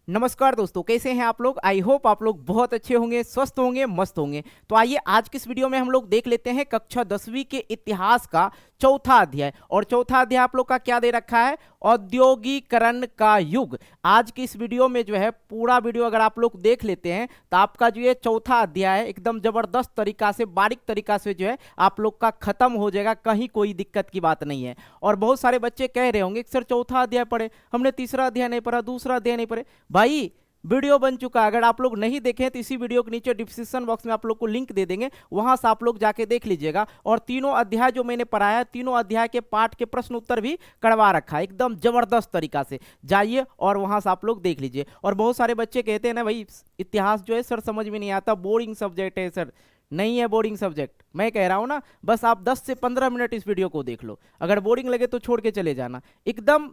नमस्कार दोस्तों, कैसे हैं आप लोग। आई होप आप लोग बहुत अच्छे होंगे, स्वस्थ होंगे, मस्त होंगे। तो आइए आज की इस वीडियो में हम लोग देख लेते हैं कक्षा 10वीं के इतिहास का चौथा अध्याय। और चौथा अध्याय आप लोग का क्या दे रखा है, औद्योगिकरण का युग। आज की इस वीडियो में जो है पूरा वीडियो अगर आप लोग देख लेते हैं तो आपका जो ये चौथा अध्याय है एकदम जबरदस्त तरीका से, बारीक तरीका से जो है आप लोग का खत्म हो जाएगा, कहीं कोई दिक्कत की बात नहीं है। और बहुत सारे बच्चे कह रहे होंगे कि सर चौथा अध्याय पढ़े, हमने तीसरा अध्याय नहीं पढ़ा, दूसरा अध्याय नहीं पढ़े। भाई वीडियो बन चुका है, अगर आप लोग नहीं देखें तो इसी वीडियो के नीचे डिस्क्रिप्शन बॉक्स में आप लोग को लिंक दे देंगे, वहां से आप लोग जाके देख लीजिएगा। और तीनों अध्याय जो मैंने पढ़ाया, तीनों अध्याय के पाठ के प्रश्न उत्तर भी करवा रखा है एकदम जबरदस्त तरीका से। जाइए और वहां से आप लोग देख लीजिए। और बहुत सारे बच्चे कहते हैं ना भाई इतिहास जो है सर समझ में नहीं आता, बोरिंग सब्जेक्ट है। सर नहीं है बोरिंग सब्जेक्ट, मैं कह रहा हूं ना, बस आप 10 से 15 मिनट इस वीडियो को देख लो। अगर बोरिंग लगे तो छोड़ के चले जाना। एकदम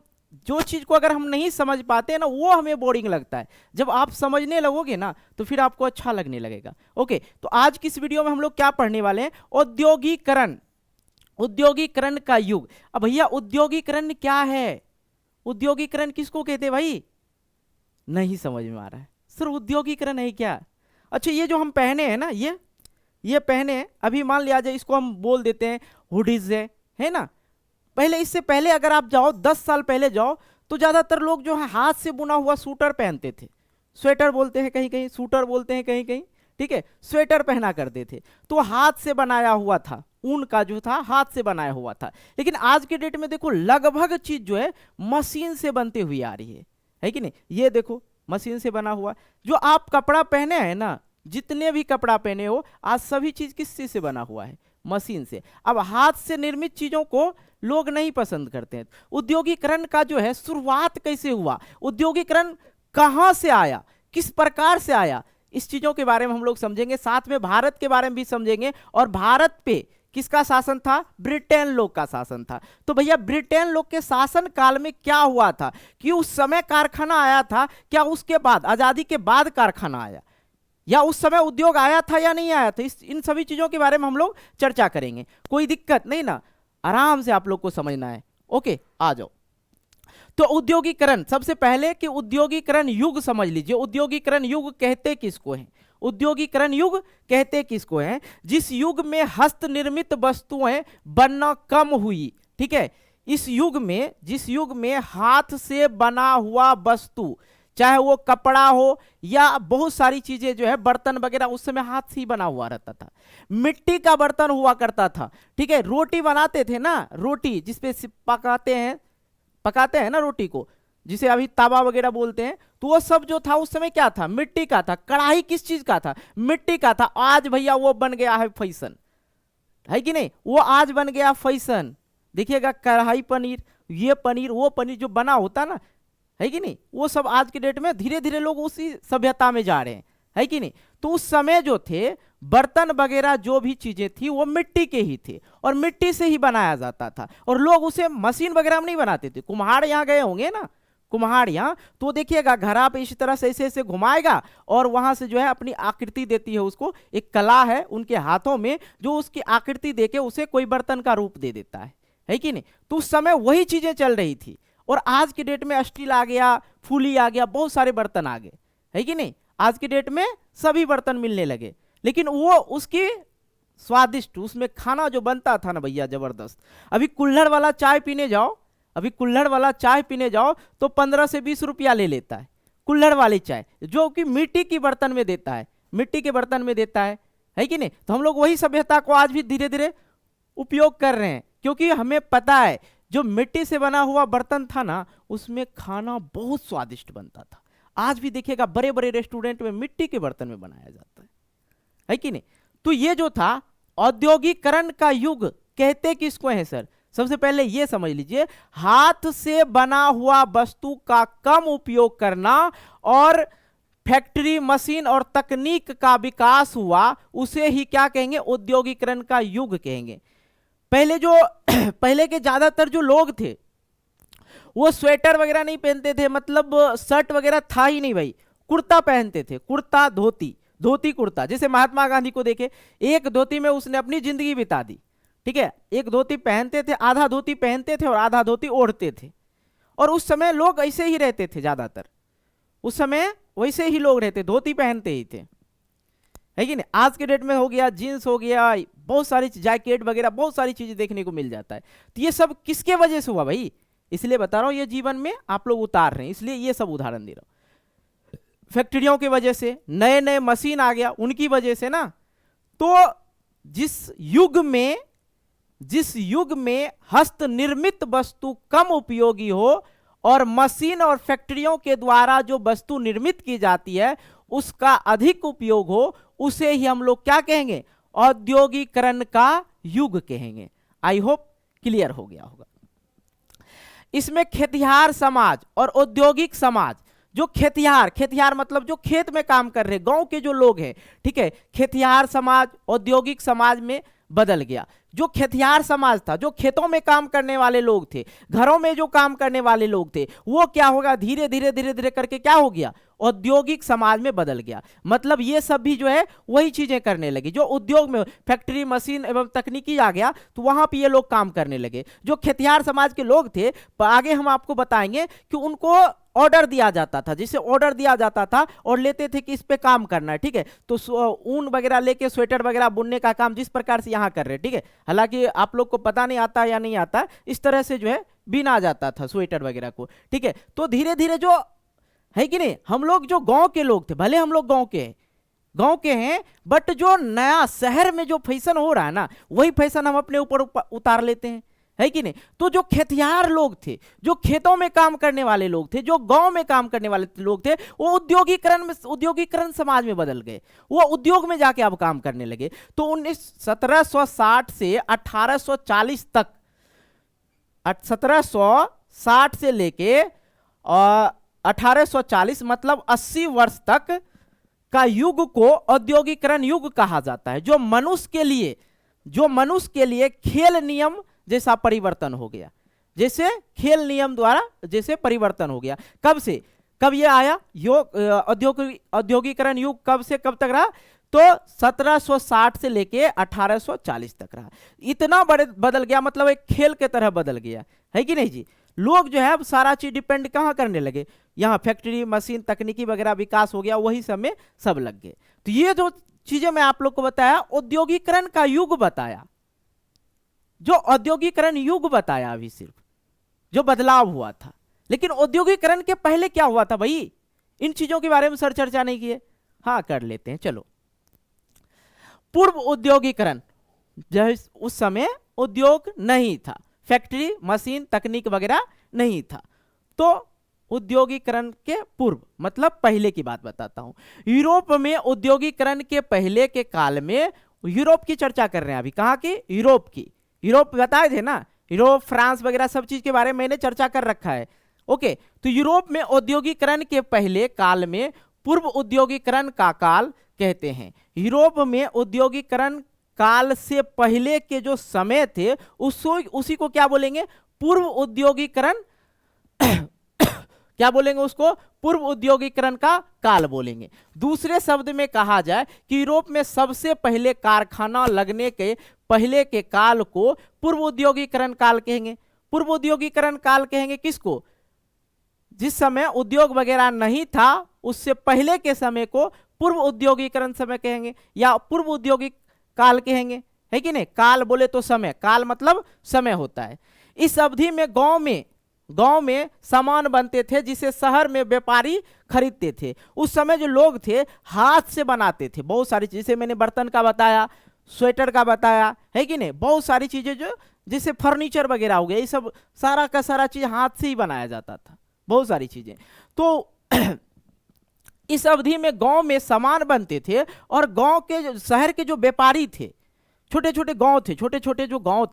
जो चीज को अगर हम नहीं समझ पाते हैं ना, वो हमें बोरिंग लगता है। जब आप समझने लगोगे ना तो फिर आपको अच्छा लगने लगेगा। ओके, तो आज की इस वीडियो में हम लोग क्या पढ़ने वाले हैं, औद्योगिकरण। औद्योगिकरण का युग। अब भैया औद्योगिकरण क्या है, औद्योगिकरण किसको कहते हैं भाई, नहीं समझ में आ रहा है। सर औद्योगिकरण है क्या। अच्छा, ये जो हम पहने हैं ना, ये पहने हैं, अभी मान लिया जाए इसको हम बोल देते हैं हुडीज है ना। पहले, इससे पहले अगर आप जाओ 10 साल पहले जाओ तो ज्यादातर लोग जो है हाथ से बुना हुआ स्वेटर पहनते थे। स्वेटर बोलते हैं कहीं कहीं, स्वेटर बोलते हैं कहीं कहीं, ठीक है। स्वेटर पहना करते थे तो हाथ से बनाया हुआ था, ऊन का जो था हाथ से बनाया हुआ था। लेकिन आज के डेट में देखो लगभग चीज जो है मशीन से बनती हुई आ रही है कि नहीं। ये देखो मशीन से बना हुआ, जो आप कपड़ा पहने हैं ना, जितने भी कपड़ा पहने हो आज सभी चीज किस चीज से बना हुआ है, मशीन से। अब हाथ से निर्मित चीजों को लोग नहीं पसंद करते हैं। औद्योगिकरण का जो है शुरुआत कैसे हुआ, औद्योगिकरण कहां से आया, किस प्रकार से आया, इस चीजों के बारे में हम लोग समझेंगे। साथ में भारत के बारे में भी समझेंगे। और भारत पे किसका शासन था, ब्रिटेन लोग का शासन था। तो भैया ब्रिटेन लोग के शासन काल में क्या हुआ था, कि उस समय कारखाना आया था क्या, उसके बाद आजादी के बाद कारखाना आया, या उस समय उद्योग आया था या नहीं आया था। इन सभी चीजों के बारे में हम लोग चर्चा करेंगे। कोई दिक्कत नहीं ना, आराम से आप लोग को समझना है। ओके, आ जाओ। तो औद्योगिकरण, सबसे पहले कि औद्योगिकरण युग समझ लीजिए। औद्योगिकरण युग कहते किसको हैं, औद्योगिकरण युग कहते किसको हैं, जिस युग में हस्त निर्मित वस्तुएं बनना कम हुई। ठीक है, इस युग में, जिस युग में हाथ से बना हुआ वस्तु, चाहे वो कपड़ा हो या बहुत सारी चीजें जो है, बर्तन वगैरह उस समय हाथ से ही बना हुआ रहता था। मिट्टी का बर्तन हुआ करता था। ठीक है, रोटी बनाते थे ना, रोटी जिसपे पकाते हैं ना रोटी को, जिसे अभी तवा वगैरह बोलते हैं, तो वो सब जो था उस समय क्या था, मिट्टी का था। कढ़ाई किस चीज का था, मिट्टी का था। आज भैया वो बन गया है फैशन, है कि नहीं, वो आज बन गया फैशन। देखिएगा कढ़ाई पनीर, ये पनीर, वो पनीर जो बना होता ना, है कि नहीं, वो सब आज के डेट में धीरे धीरे लोग उसी सभ्यता में जा रहे हैं, है कि नहीं। तो उस समय जो थे बर्तन वगैरह जो भी चीजें थी वो मिट्टी के ही थे और मिट्टी से ही बनाया जाता था। और लोग उसे मशीन वगैरह में नहीं बनाते थे। कुम्हार यहाँ गए होंगे ना, कुम्हार यहाँ, तो देखिएगा घड़ा पे इसी तरह से ऐसे ऐसे घुमाएगा और वहां से जो है अपनी आकृति देती है उसको। एक कला है उनके हाथों में, जो उसकी आकृति देके उसे कोई बर्तन का रूप दे देता है कि नहीं। तो उस समय वही चीजें चल रही थी। और आज की डेट में स्टील आ गया, फूली आ गया, बहुत सारे बर्तन आ गए, है कि नहीं। आज की डेट में सभी बर्तन मिलने लगे, लेकिन वो उसकी स्वादिष्ट, उसमें खाना जो बनता था ना भैया जबरदस्त। अभी कुल्हड़ वाला चाय पीने जाओ, अभी कुल्हड़ वाला चाय पीने जाओ तो 15 से 20 रुपया ले लेता है कुल्हड़ वाली चाय, जो कि मिट्टी की बर्तन में देता है, मिट्टी के बर्तन में देता है कि नहीं। तो हम लोग वही सभ्यता को आज भी धीरे धीरे उपयोग कर रहे हैं, क्योंकि हमें पता है जो मिट्टी से बना हुआ बर्तन था ना, उसमें खाना बहुत स्वादिष्ट बनता था। आज भी देखिएगा बड़े बड़े रेस्टोरेंट में मिट्टी के बर्तन में बनाया जाता है कि नहीं। तो ये जो था औद्योगिकरण का युग कहते किसको है सर, सबसे पहले ये समझ लीजिए, हाथ से बना हुआ वस्तु का कम उपयोग करना और फैक्ट्री, मशीन और तकनीक का विकास हुआ, उसे ही क्या कहेंगे, औद्योगिकरण का युग कहेंगे। पहले जो पहले के ज्यादातर जो लोग थे वो स्वेटर वगैरह नहीं पहनते थे, मतलब शर्ट वगैरह था ही नहीं भाई, कुर्ता पहनते थे, कुर्ता धोती, धोती कुर्ता। जैसे महात्मा गांधी को देखे, एक धोती में उसने अपनी जिंदगी बिता दी। ठीक है, एक धोती पहनते थे, आधा धोती पहनते थे और आधा धोती ओढ़ते थे। और उस समय लोग ऐसे ही रहते थे ज्यादातर। उस समय वैसे ही लोग रहते, धोती पहनते ही थे, है कि नहीं। आज के डेट में हो गया जीन्स, हो गया बहुत सारी जैकेट वगैरह, बहुत सारी चीजें देखने को मिल जाता है। तो ये सब किसके वजह से हुआ भाई, इसलिए बता रहा हूं, ये जीवन में आप लोग उतार रहे हैं, इसलिए ये सब उदाहरण दे रहा हूं। फैक्ट्रियों की वजह से, नए नए मशीन आ गया उनकी वजह से ना। तो जिस युग में हस्त निर्मित वस्तु कम उपयोगी हो और मशीन और फैक्ट्रियों के द्वारा जो वस्तु निर्मित की जाती है उसका अधिक उपयोग हो, उसे ही हम लोग क्या कहेंगे, औद्योगिकरण का युग कहेंगे। आई होप क्लियर हो गया होगा। इसमें खेतिहार समाज और औद्योगिक समाज, जो खेतिहार मतलब जो खेत में काम कर रहे गांव के जो लोग हैं, ठीक है, खेतिहार समाज औद्योगिक समाज में बदल गया। जो खेतिहार समाज था, जो खेतों में काम करने वाले लोग थे, घरों में जो काम करने वाले लोग थे, वो क्या होगा, धीरे धीरे करके क्या हो गया, औद्योगिक समाज में बदल गया। मतलब ये सब भी जो है वही चीजें करने लगे जो उद्योग में, फैक्ट्री मशीन एवं तकनीकी आ गया तो वहां पे ये लोग काम करने लगे। जो खेतिहार समाज के लोग थे, आगे हम आपको बताएंगे कि उनको ऑर्डर दिया जाता था, जिसे ऑर्डर दिया जाता था और लेते थे कि इस पे काम करना है, ठीक है। तो ऊन वगैरह लेके स्वेटर वगैरह बुनने का काम जिस प्रकार से यहाँ कर रहे हैं, ठीक है, हालांकि आप लोग को पता नहीं आता या नहीं आता, इस तरह से जो है बिना जाता था स्वेटर वगैरह को, ठीक है। तो धीरे धीरे जो है कि नहीं, हम लोग जो गांव के लोग थे, भले हम लोग गांव के हैं, बट जो नया शहर में जो फैशन हो रहा है ना, वही फैशन हम अपने ऊपर उतार लेते हैं, है कि नहीं। तो जो खेतिहार लोग थे, जो खेतों में काम करने वाले लोग थे, जो गांव में काम करने वाले लोग थे, वो औद्योगिकरण समाज में बदल गए, वो उद्योग में जाके अब काम करने लगे। तो 1760 से 1840 तक, 1760 से लेके 1840 मतलब 80 वर्ष तक का युग को औद्योगिकरण युग कहा जाता है। जो मनुष्य के लिए खेल नियम जैसा परिवर्तन हो गया, जैसे खेल नियम द्वारा जैसे परिवर्तन हो गया। कब ये आया औद्योगिकरण युग, कब से कब तक रहा, तो 1760 से लेके 1840 तक रहा। इतना बदल गया, मतलब एक खेल के तरह बदल गया, है कि नहीं जी। लोग जो है अब सारा चीज डिपेंड कहाँ करने लगे, यहाँ फैक्ट्री मशीन तकनीकी वगैरह विकास हो गया, वही सब में सब लग गए। तो ये जो चीजें मैं आप लोग को बताया, औद्योगिकरण का युग बताया, जो औद्योगिकरण युग बताया अभी सिर्फ, जो बदलाव हुआ था। लेकिन औद्योगिकरण के पहले क्या हुआ था भाई, इन चीजों के बारे में सर चर्चा नहीं किए। हाँ कर लेते हैं, चलो। पूर्व औद्योगिकरण, उस समय उद्योग नहीं था, फैक्ट्री मशीन तकनीक वगैरह नहीं था। तो औद्योगिकरण के पूर्व मतलब पहले की बात बताता हूं। यूरोप में औद्योगिकरण के पहले के काल में, यूरोप की चर्चा कर रहे हैं अभी, कहां की, यूरोप की। यूरोप बताए थे ना, यूरोप फ्रांस वगैरह सब चीज के बारे में मैंने चर्चा कर रखा है, ओके। तो यूरोप में औद्योगिकरण के पहले काल में पूर्व औद्योगिकरण का काल कहते हैं। यूरोप में औद्योगिकरण काल से पहले के जो समय थे उसी को क्या बोलेंगे, पूर्व औद्योगिकरण क्या बोलेंगे उसको, पूर्व औद्योगिकरण का काल बोलेंगे। दूसरे शब्द में कहा जाए कि यूरोप में सबसे पहले कारखाना लगने के पहले के काल को पूर्व औद्योगिकरण काल कहेंगे। पूर्व औद्योगिकरण काल कहेंगे किसको, जिस समय उद्योग वगैरह नहीं था उससे पहले के समय को पूर्व औद्योगिकरण समय कहेंगे या पूर्व औद्योगिक काल कहेंगे, है कि नहीं। काल बोले तो समय, काल मतलब समय होता है। इस अवधि में गांव में सामान बनते थे जिसे शहर में व्यापारी खरीदते थे। उस समय जो लोग थे हाथ से बनाते थे बहुत सारी चीजें, जैसे मैंने बर्तन का बताया, स्वेटर का बताया, है कि नहीं, बहुत सारी चीजें जो जैसे फर्नीचर वगैरह हो गया, ये सब सारा का सारा चीज हाथ से ही बनाया जाता था, बहुत सारी चीजें। तो इस अवधि में गांव में सामान बनते थे और गांव के शहर के जो व्यापारी थे, छोटे छोटे जो गांव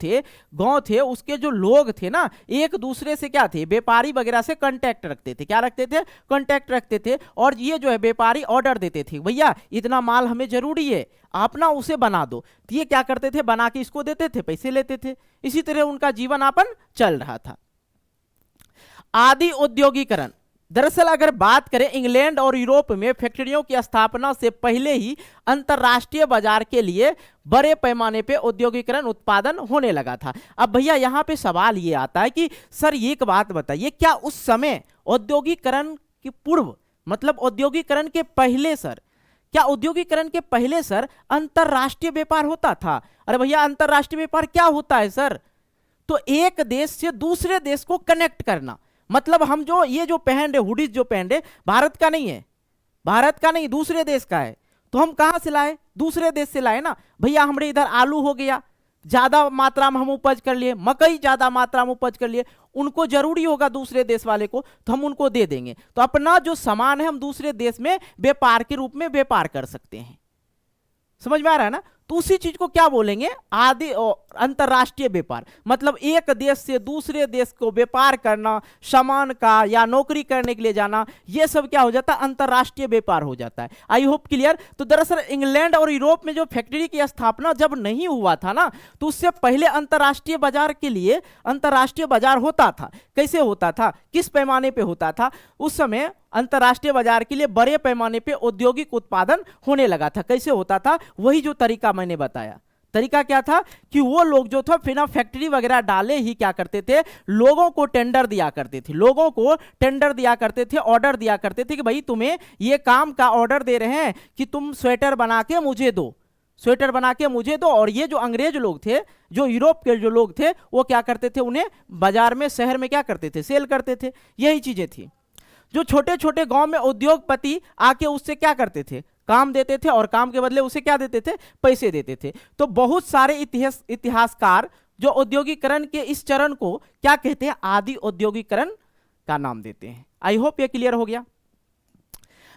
थे उसके जो लोग थे ना, एक दूसरे से क्या थे, व्यापारी वगैरह से कांटेक्ट रखते थे। क्या रखते थे, कांटेक्ट रखते थे। और ये जो है व्यापारी ऑर्डर देते थे, भैया इतना माल हमें जरूरी है, आप ना उसे बना दो। तो ये क्या करते थे, बना के इसको देते थे, पैसे लेते थे। इसी तरह उनका जीवन यापन चल रहा था। आदि औद्योगिकरण, दरअसल अगर बात करें इंग्लैंड और यूरोप में फैक्ट्रियों की स्थापना से पहले ही अंतरराष्ट्रीय बाजार के लिए बड़े पैमाने पे औद्योगिकरण उत्पादन होने लगा था। अब भैया यहाँ पे सवाल ये आता है कि सर एक बात बताइए, क्या उस समय औद्योगिकरण के पूर्व मतलब औद्योगिकरण के पहले सर, क्या औद्योगिकरण के पहले सर अंतरराष्ट्रीय व्यापार होता था? अरे भैया अंतरराष्ट्रीय व्यापार क्या होता है सर? तो एक देश से दूसरे देश को कनेक्ट करना। मतलब हम जो ये जो पहन रहे हुडीज जो पहन रहे भारत का नहीं है, भारत का नहीं दूसरे देश का है। तो हम कहां से लाए? दूसरे देश से लाए ना भैया। हमारे इधर आलू हो गया, ज्यादा मात्रा में हम उपज कर लिए, मकई ज्यादा मात्रा में उपज कर लिए, उनको जरूरी होगा दूसरे देश वाले को, तो हम उनको दे देंगे। तो अपना जो सामान है हम दूसरे देश में व्यापार के रूप में व्यापार कर सकते हैं। समझ में आ रहा है ना? तो उसी चीज को क्या बोलेंगे? आदि अंतरराष्ट्रीय व्यापार। मतलब एक देश से दूसरे देश को व्यापार करना, सामान का या नौकरी करने के लिए जाना, ये सब क्या हो जाता है? अंतरराष्ट्रीय व्यापार हो जाता है। I hope clear. तो दरअसल इंग्लैंड और यूरोप में जो फैक्ट्री की स्थापना जब नहीं हुआ था ना, तो उससे पहले अंतरराष्ट्रीय बाजार के लिए अंतरराष्ट्रीय बाजार होता था। कैसे होता था, किस पैमाने पे होता था? उस समय अंतरराष्ट्रीय बाजार के लिए बड़े पैमाने पे औद्योगिक उत्पादन होने लगा था। कैसे होता था? वही जो तरीका मैंने बताया। तरीका क्या था कि वो लोग जो था बिना फैक्ट्री वगैरह डाले ही क्या करते थे, लोगों को टेंडर दिया करते थे, लोगों को टेंडर दिया करते थे, ऑर्डर दिया करते थे कि भाई तुम्हें ये काम का ऑर्डर दे रहे हैं कि तुम स्वेटर बना के मुझे दो, स्वेटर बना के मुझे दो। और ये जो अंग्रेज लोग थे, जो यूरोप के जो लोग थे, वो क्या करते थे? उन्हें बाजार में, शहर में क्या करते थे? सेल करते थे। यही चीजें थी। जो छोटे छोटे गांव में उद्योगपति आके उससे क्या करते थे? काम देते थे, और काम के बदले उसे क्या देते थे? पैसे देते थे। तो बहुत सारे इतिहासकार जो औद्योगिकरण के इस चरण को क्या कहते हैं? आदि औद्योगिकरण का नाम देते हैं। आई होप ये क्लियर हो गया।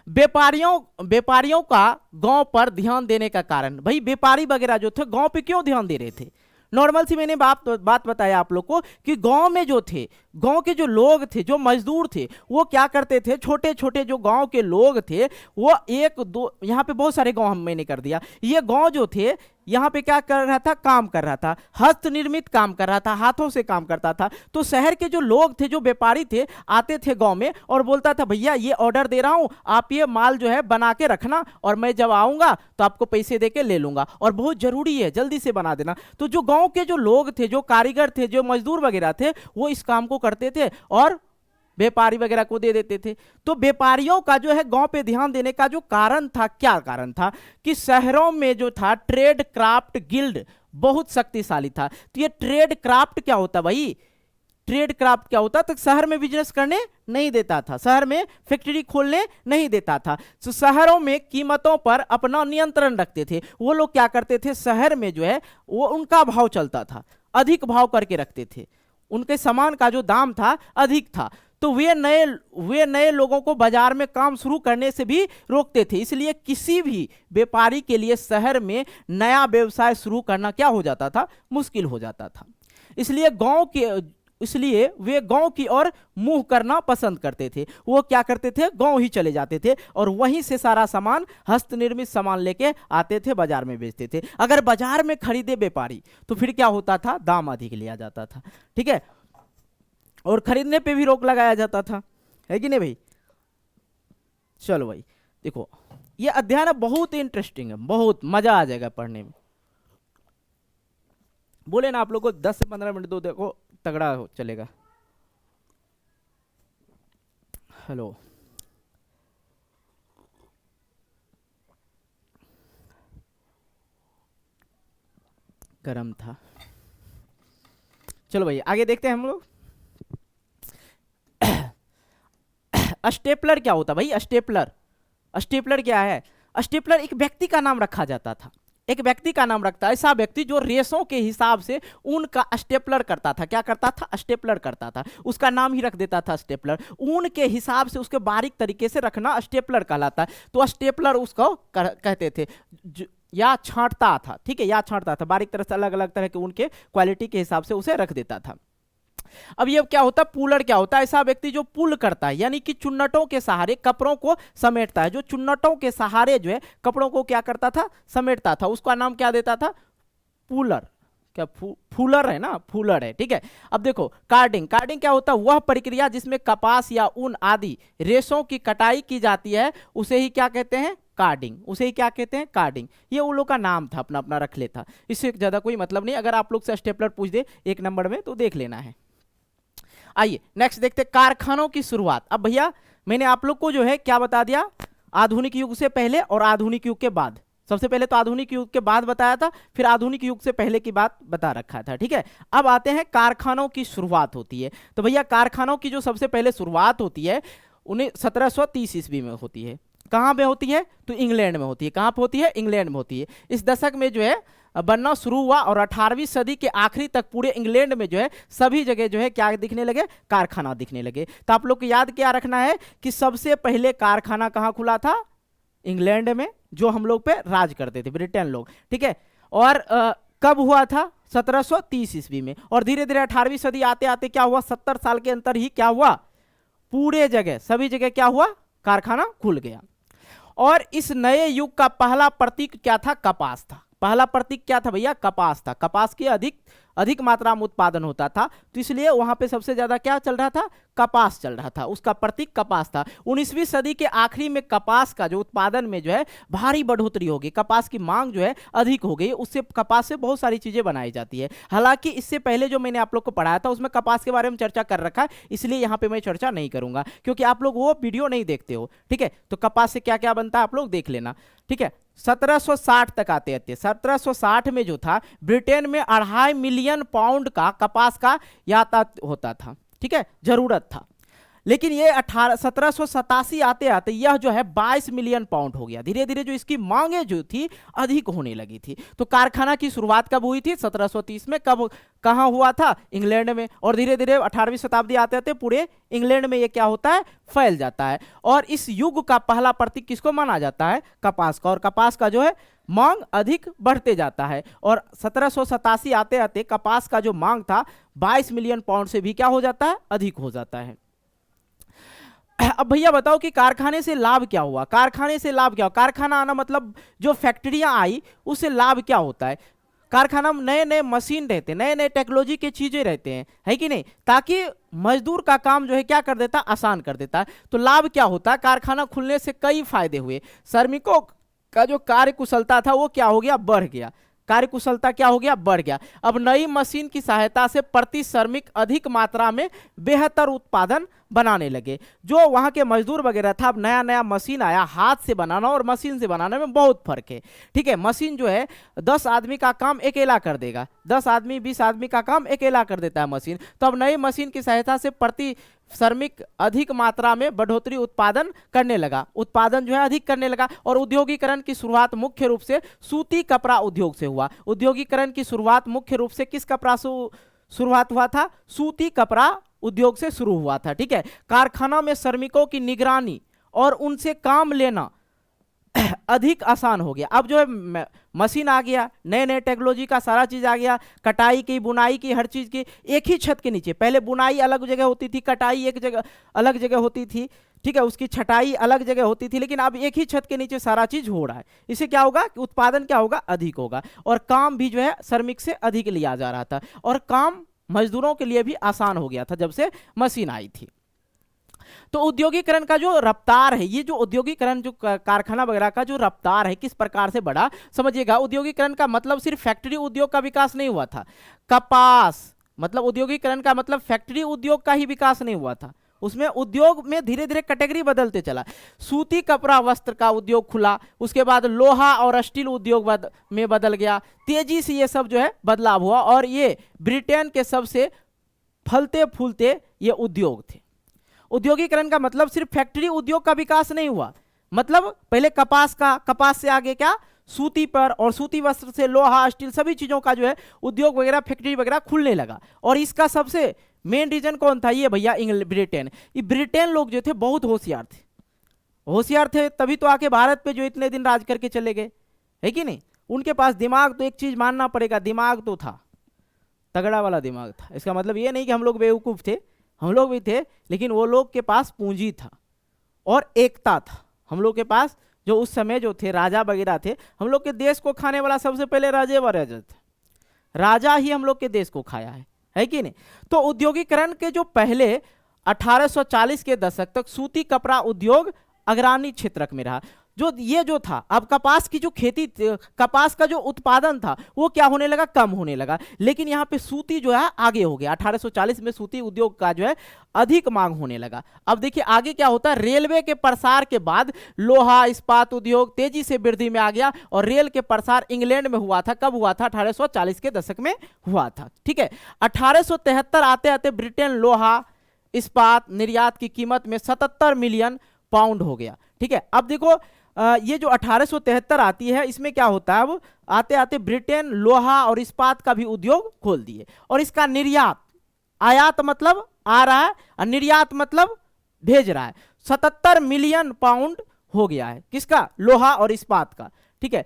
व्यापारियों का गांव पर ध्यान देने का कारण, भाई व्यापारी वगैरह जो थे गांव पे क्यों ध्यान दे रहे थे? नॉर्मल सी मैंने बात बताया आप लोग को कि गांव में जो थे, गांव के जो लोग थे, जो मजदूर थे, वो क्या करते थे? छोटे छोटे जो गांव के लोग थे, वो एक दो, यहाँ पे बहुत सारे गांव मैंने कर दिया, ये गांव जो थे यहाँ पे क्या कर रहा था? काम कर रहा था, हस्त निर्मित काम कर रहा था, हाथों से काम करता था। तो शहर के जो लोग थे, जो व्यापारी थे, आते थे गांव में और बोलता था भैया ये ऑर्डर दे रहा हूं, आप ये माल जो है बना के रखना, और मैं जब आऊंगा तो आपको पैसे दे के ले लूंगा, और बहुत जरूरी है जल्दी से बना देना। तो जो गांव के जो लोग थे, जो कारीगर थे, जो मजदूर वगैरह थे, वो इस काम को करते थे और व्यापारी वगैरह को दे देते थे। तो व्यापारियों का जो है गांव पे ध्यान देने का जो कारण था, क्या कारण था? कि शहरों में जो था ट्रेड क्राफ्ट गिल्ड बहुत शक्तिशाली था। तो ये ट्रेड क्राफ्ट क्या होता भाई? ट्रेड क्राफ्ट क्या होता? तो शहर में बिजनेस करने नहीं देता था, शहर में फैक्ट्री खोलने नहीं देता था। तो शहरों में कीमतों पर अपना नियंत्रण रखते थे। वो लोग क्या करते थे? शहर में जो है वो उनका भाव चलता था, अधिक भाव करके रखते थे, उनके सामान का जो दाम था अधिक था। तो वे नए लोगों को बाजार में काम शुरू करने से भी रोकते थे। इसलिए किसी भी व्यापारी के लिए शहर में नया व्यवसाय शुरू करना क्या हो जाता था? मुश्किल हो जाता था। इसलिए वे गांव की ओर मुंह करना पसंद करते थे। वो क्या करते थे? गांव ही चले जाते थे और वहीं से सारा सामान, हस्तनिर्मित सामान लेके आते थे, बाजार में बेचते थे। अगर बाजार में खरीदे व्यापारी तो फिर क्या होता था? दाम अधिक लिया जाता था, ठीक है, और खरीदने पे भी रोक लगाया जाता था, है कि नहीं भाई? चलो भाई देखो, ये अध्याय ना बहुत इंटरेस्टिंग है, बहुत मजा आ जाएगा पढ़ने में। बोले ना आप लोग को 10 से 15 मिनट दो, देखो तगड़ा चलेगा। हेलो, गरम था। चलो भाई आगे देखते हैं हम लोग। स्टेपलर क्या होता भाई? स्टेपलर क्या है? स्टेपलर एक व्यक्ति का नाम रखा जाता था, एक व्यक्ति का नाम रखता है, ऐसा व्यक्ति जो रेशों के हिसाब से ऊन का स्टेपलर करता था। क्या करता था? स्टेपलर करता था। उसका नाम ही रख देता था स्टेपलर। ऊन के हिसाब से उसके बारीक तरीके से रखना स्टेपलर कहलाता है। तो स्टेपलर उसको कहते थे, या छांटता था, ठीक है, या छांटता था, बारीक तरह से अलग अलग तरह के ऊन के क्वालिटी के हिसाब से उसे रख देता था। अब ये क्या होता है? पुलर क्या होता है? ऐसा व्यक्ति जो पुल करता है, यानी कि चुन्नटों के सहारे कपड़ों को समेटता है। जो चुन्नटों के सहारे जो है कपड़ों को क्या करता था? समेटता था। उसका नाम क्या देता था? पुलर। क्या फूलर है ना? फूलर है, ठीक है। अब देखो कार्डिंग क्या होता है? वह प्रक्रिया जिसमें कपास या ऊन आदि रेशों की कटाई की जाती है, उसे ही क्या कहते हैं? कार्डिंग। उसे ही क्या कहते हैं? कार्डिंग। ये उन लोग का नाम था, अपना अपना रख लेता। इससे ज्यादा कोई मतलब नहीं। अगर आप लोग से स्टेपलर पूछ दे 1 नंबर में तो देख लेना है। आइए नेक्स्ट देखते हैं कारखानों की शुरुआत। अब भैया मैंने आप लोग को जो है क्या बता दिया, आधुनिक युग से पहले और आधुनिक युग के बाद। सबसे पहले तो आधुनिक युग के बाद बताया था, फिर आधुनिक युग से पहले की बात बता रखा था, ठीक है। अब आते हैं कारखानों की शुरुआत होती है। तो भैया कारखानों की जो सबसे पहले शुरुआत होती है 1730 ईस्वी में होती है। कहाँ पे होती है? तो इंग्लैंड में होती है। कहाँ पे होती है? इंग्लैंड में होती है। इस दशक में जो है बनना शुरू हुआ और 18वीं सदी के आखिरी तक पूरे इंग्लैंड में जो है सभी जगह जो है क्या दिखने लगे? कारखाना दिखने लगे। तो आप लोग को याद क्या रखना है कि सबसे पहले कारखाना कहाँ खुला था? इंग्लैंड में, जो हम लोग पे राज करते थे ब्रिटेन लोग, ठीक है। और कब हुआ था? 1730 ईस्वी में। और धीरे धीरे 18वीं सदी आते आते क्या हुआ? 70 साल के अंतर ही क्या हुआ? पूरे जगह सभी जगह क्या हुआ? कारखाना खुल गया। और इस नए युग का पहला प्रतीक क्या था? कपास था। पहला प्रतीक क्या था भैया? कपास था। कपास की अधिक मात्रा में उत्पादन होता था, तो इसलिए वहां पे सबसे ज्यादा क्या चल रहा था? कपास चल रहा था। उसका प्रतीक कपास था। 19वीं सदी के आखिरी में कपास का जो उत्पादन में जो है भारी बढ़ोतरी होगी। कपास की मांग जो है अधिक हो गई। उससे कपास से बहुत सारी चीजें बनाई जाती है। हालांकि इससे पहले जो मैंने आप लोग को पढ़ाया था उसमें कपास के बारे में चर्चा कर रखा है, इसलिए यहाँ पे मैं चर्चा नहीं करूंगा क्योंकि आप लोग वो वीडियो नहीं देखते हो, ठीक है। तो कपास से क्या क्या बनता है आप लोग देख लेना, ठीक है। 1760 तक आते आते 1760 में जो था ब्रिटेन में 2.5 मिलियन पाउंड का कपास का यातायात होता था, ठीक है, जरूरत था। लेकिन ये 1787 आते आते यह जो है 22 मिलियन पाउंड हो गया। धीरे धीरे जो इसकी मांगे जो थी अधिक होने लगी थी। तो कारखाना की शुरुआत कब हुई थी? 1730 में। कब, कहाँ हुआ था? इंग्लैंड में। और धीरे धीरे 18वीं शताब्दी आते आते पूरे इंग्लैंड में ये क्या होता है? फैल जाता है। और इस युग का पहला प्रतीक किसको माना जाता है? कपास का। और कपास का जो है मांग अधिक बढ़ते जाता है। और 1787 आते आते कपास का जो मांग था 22 मिलियन पाउंड से भी क्या हो जाता है? अधिक हो जाता है। अब भैया बताओ कि कारखाने से लाभ क्या हुआ? कारखाने से लाभ क्या हुआ? कारखाना आना मतलब जो फैक्ट्रियां आई उससे लाभ क्या होता है? कारखाना में नए नए मशीन रहते हैं, नए नए टेक्नोलॉजी के चीजें रहते हैं, है कि नहीं, ताकि मजदूर का काम जो है क्या कर देता? आसान कर देता है। तो लाभ क्या होता है? कारखाना खुलने से कई फायदे हुए। श्रमिकों का जो कार्य कुशलता था वो क्या हो गया? बढ़ गया। कार्य कुशलता क्या हो गया? बढ़ गया। अब नई मशीन की सहायता से प्रति श्रमिक अधिक मात्रा में बेहतर उत्पादन बनाने लगे। जो वहां के मजदूर वगैरह था, अब नया नया मशीन आया। हाथ से बनाना और मशीन से बनाने में बहुत फर्क है, ठीक है। मशीन जो है 10 आदमी का काम अकेला कर देगा, 10 आदमी 20 आदमी का काम अकेला कर देता है मशीन। तो अब नई मशीन की सहायता से प्रति श्रमिक अधिक मात्रा में बढ़ोतरी उत्पादन करने लगा, उत्पादन जो है अधिक करने लगा। और उद्योगीकरण की शुरुआत मुख्य रूप से सूती कपड़ा उद्योग से हुआ। उद्योगीकरण की शुरुआत मुख्य रूप से किस कपड़ा से शुरुआत हुआ था? सूती कपड़ा उद्योग से शुरू हुआ था, ठीक है। कारखाना में श्रमिकों की निगरानी और उनसे काम लेना अधिक आसान हो गया। अब जो है मशीन आ गया, नए नए टेक्नोलॉजी का सारा चीज आ गया, कटाई की, बुनाई की, हर चीज की एक ही छत के नीचे। पहले बुनाई अलग जगह होती थी, कटाई एक जगह अलग जगह होती थी, ठीक है, उसकी छटाई अलग जगह होती थी। लेकिन अब एक ही छत के नीचे सारा चीज हो रहा है। इससे क्या होगा कि उत्पादन क्या होगा? अधिक होगा। और काम भी जो है श्रमिक से अधिक लिया जा रहा था और काम मजदूरों के लिए भी आसान हो गया था जब से मशीन आई थी। तो औद्योगिकरण का जो रफ्तार है, ये जो औद्योगिकरण जो कारखाना वगैरह का जो रफ्तार है किस प्रकार से बढ़ा, समझिएगा। औद्योगिकरण का मतलब सिर्फ फैक्ट्री उद्योग का विकास नहीं हुआ था। कपास मतलब औद्योगिकरण का मतलब फैक्ट्री उद्योग का ही विकास नहीं हुआ था, उसमें उद्योग में धीरे धीरे कैटेगरी बदलते चला। सूती कपड़ा वस्त्र का उद्योग खुला, उसके बाद लोहा और स्टील उद्योग में बदल गया। तेजी से ये सब जो है बदलाव हुआ और ये ब्रिटेन के सबसे फलते फूलते ये उद्योग थे। औद्योगिकरण का मतलब सिर्फ फैक्ट्री उद्योग का विकास नहीं हुआ, मतलब पहले कपास से आगे क्या? सूती पर, और सूती वस्त्र से लोहा स्टील सभी चीजों का जो है उद्योग वगैरह फैक्ट्री वगैरह खुलने लगा। और इसका सबसे मेन रीजन कौन था? ये भैया ब्रिटेन। ये ब्रिटेन लोग जो थे बहुत होशियार थे, तभी तो आके भारत पे जो इतने दिन राज करके चले गए, है कि नहीं। उनके पास दिमाग, तो एक चीज मानना पड़ेगा, दिमाग तो था, तगड़ा वाला दिमाग था। इसका मतलब ये नहीं कि हम लोग बेवकूफ थे, हम लोग भी थे, लेकिन वो लोग के पास पूंजी था और एकता था। हम लोग के पास जो उस समय जो थे राजा वगैरह थे, हम लोग के देश को खाने वाला सबसे पहले राजे व राजा थे, राजा ही हम लोग के देश को खाया है कि नहीं। तो औद्योगिकरण के जो पहले 1840 के दशक तक सूती कपड़ा उद्योग अग्रणी क्षेत्र में रहा। जो ये जो था, अब कपास की जो खेती, कपास का जो उत्पादन था वो क्या होने लगा, कम होने लगा। लेकिन यहाँ पे सूती जो है आगे हो गया। 1840 में सूती उद्योग का जो है अधिक मांग होने लगा। अब देखिए आगे क्या होता है, रेलवे के प्रसार के बाद लोहा इस्पात उद्योग तेजी से वृद्धि में आ गया। और रेल के प्रसार इंग्लैंड में हुआ था। कब हुआ था, 1840 के दशक में हुआ था। ठीक है, 1873 आते आते ब्रिटेन लोहा इस्पात निर्यात की कीमत में 77 मिलियन पाउंड हो गया। ठीक है, अब देखो ये जो 1873 आती है, इसमें क्या होता है, अब आते आते ब्रिटेन लोहा और इस्पात का भी उद्योग खोल दिए। और इसका निर्यात, आयात मतलब आ रहा है और निर्यात मतलब भेज रहा है, 77 मिलियन पाउंड हो गया है। किसका, लोहा और इस्पात का। ठीक है,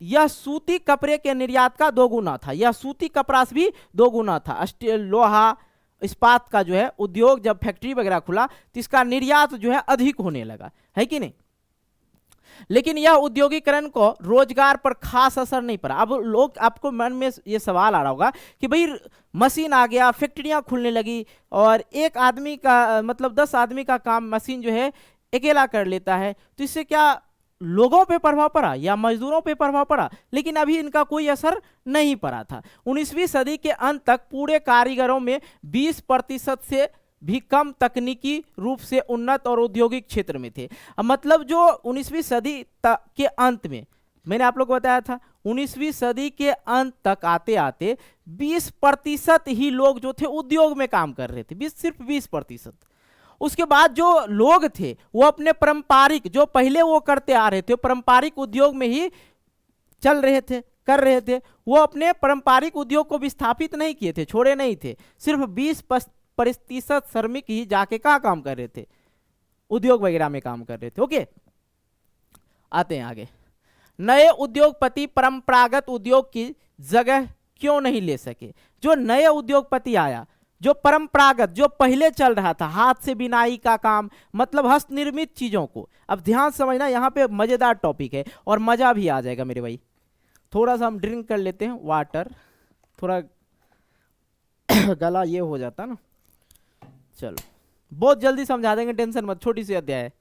यह सूती कपड़े के निर्यात का 2 गुना था। यह सूती कपड़ा भी 2 गुना था। लोहा इस्पात का जो है उद्योग जब फैक्ट्री वगैरह खुला तो इसका निर्यात जो है अधिक होने लगा, है कि नहीं। लेकिन यह उद्योगीकरण को रोजगार पर खास असर नहीं पड़ा। अब लोग, आपको मन में ये सवाल आ रहा होगा कि भाई मशीन आ गया, फैक्ट्रियां खुलने लगी और एक आदमी का मतलब 10 आदमी का काम मशीन जो है अकेला कर लेता है, तो इससे क्या लोगों पे प्रभाव पड़ा या मजदूरों पे प्रभाव पड़ा। लेकिन अभी इनका कोई असर नहीं पड़ा था। 19वीं सदी के अंत तक पूरे कारीगरों में 20% से भी कम तकनीकी रूप से उन्नत और औद्योगिक क्षेत्र में थे। मतलब जो 19वीं सदी के अंत में, मैंने आप लोग को बताया था 19वीं सदी के अंत तक आते आते 20% ही लोग जो थे उद्योग में काम कर रहे थे, सिर्फ 20%। उसके बाद जो लोग थे वो अपने पारंपरिक, जो पहले वो करते आ रहे थे, पारंपरिक उद्योग में ही चल रहे थे, कर रहे थे। वो अपने पारंपरिक उद्योग को विस्थापित नहीं किए थे, छोड़े नहीं थे। सिर्फ 20% श्रमिक ही जाके कहाँ काम कर रहे थे, उद्योग वगैरह में काम कर रहे थे। ओके, आते हैं आगे। नए उद्योगपति परंपरागत उद्योग की जगह क्यों नहीं ले सके। जो नए उद्योगपति आया, जो परंपरागत, जो पहले चल रहा था, हाथ से बिनाई का काम, मतलब हस्त निर्मित चीजों को, अब ध्यान समझना, यहाँ पे मजेदार टॉपिक है और मजा भी आ जाएगा मेरे भाई। थोड़ा सा हम ड्रिंक कर लेते हैं वाटर, थोड़ा गला ये हो जाता ना। चलो बहुत जल्दी समझा देंगे, टेंशन मत, छोटी सी अध्याय है,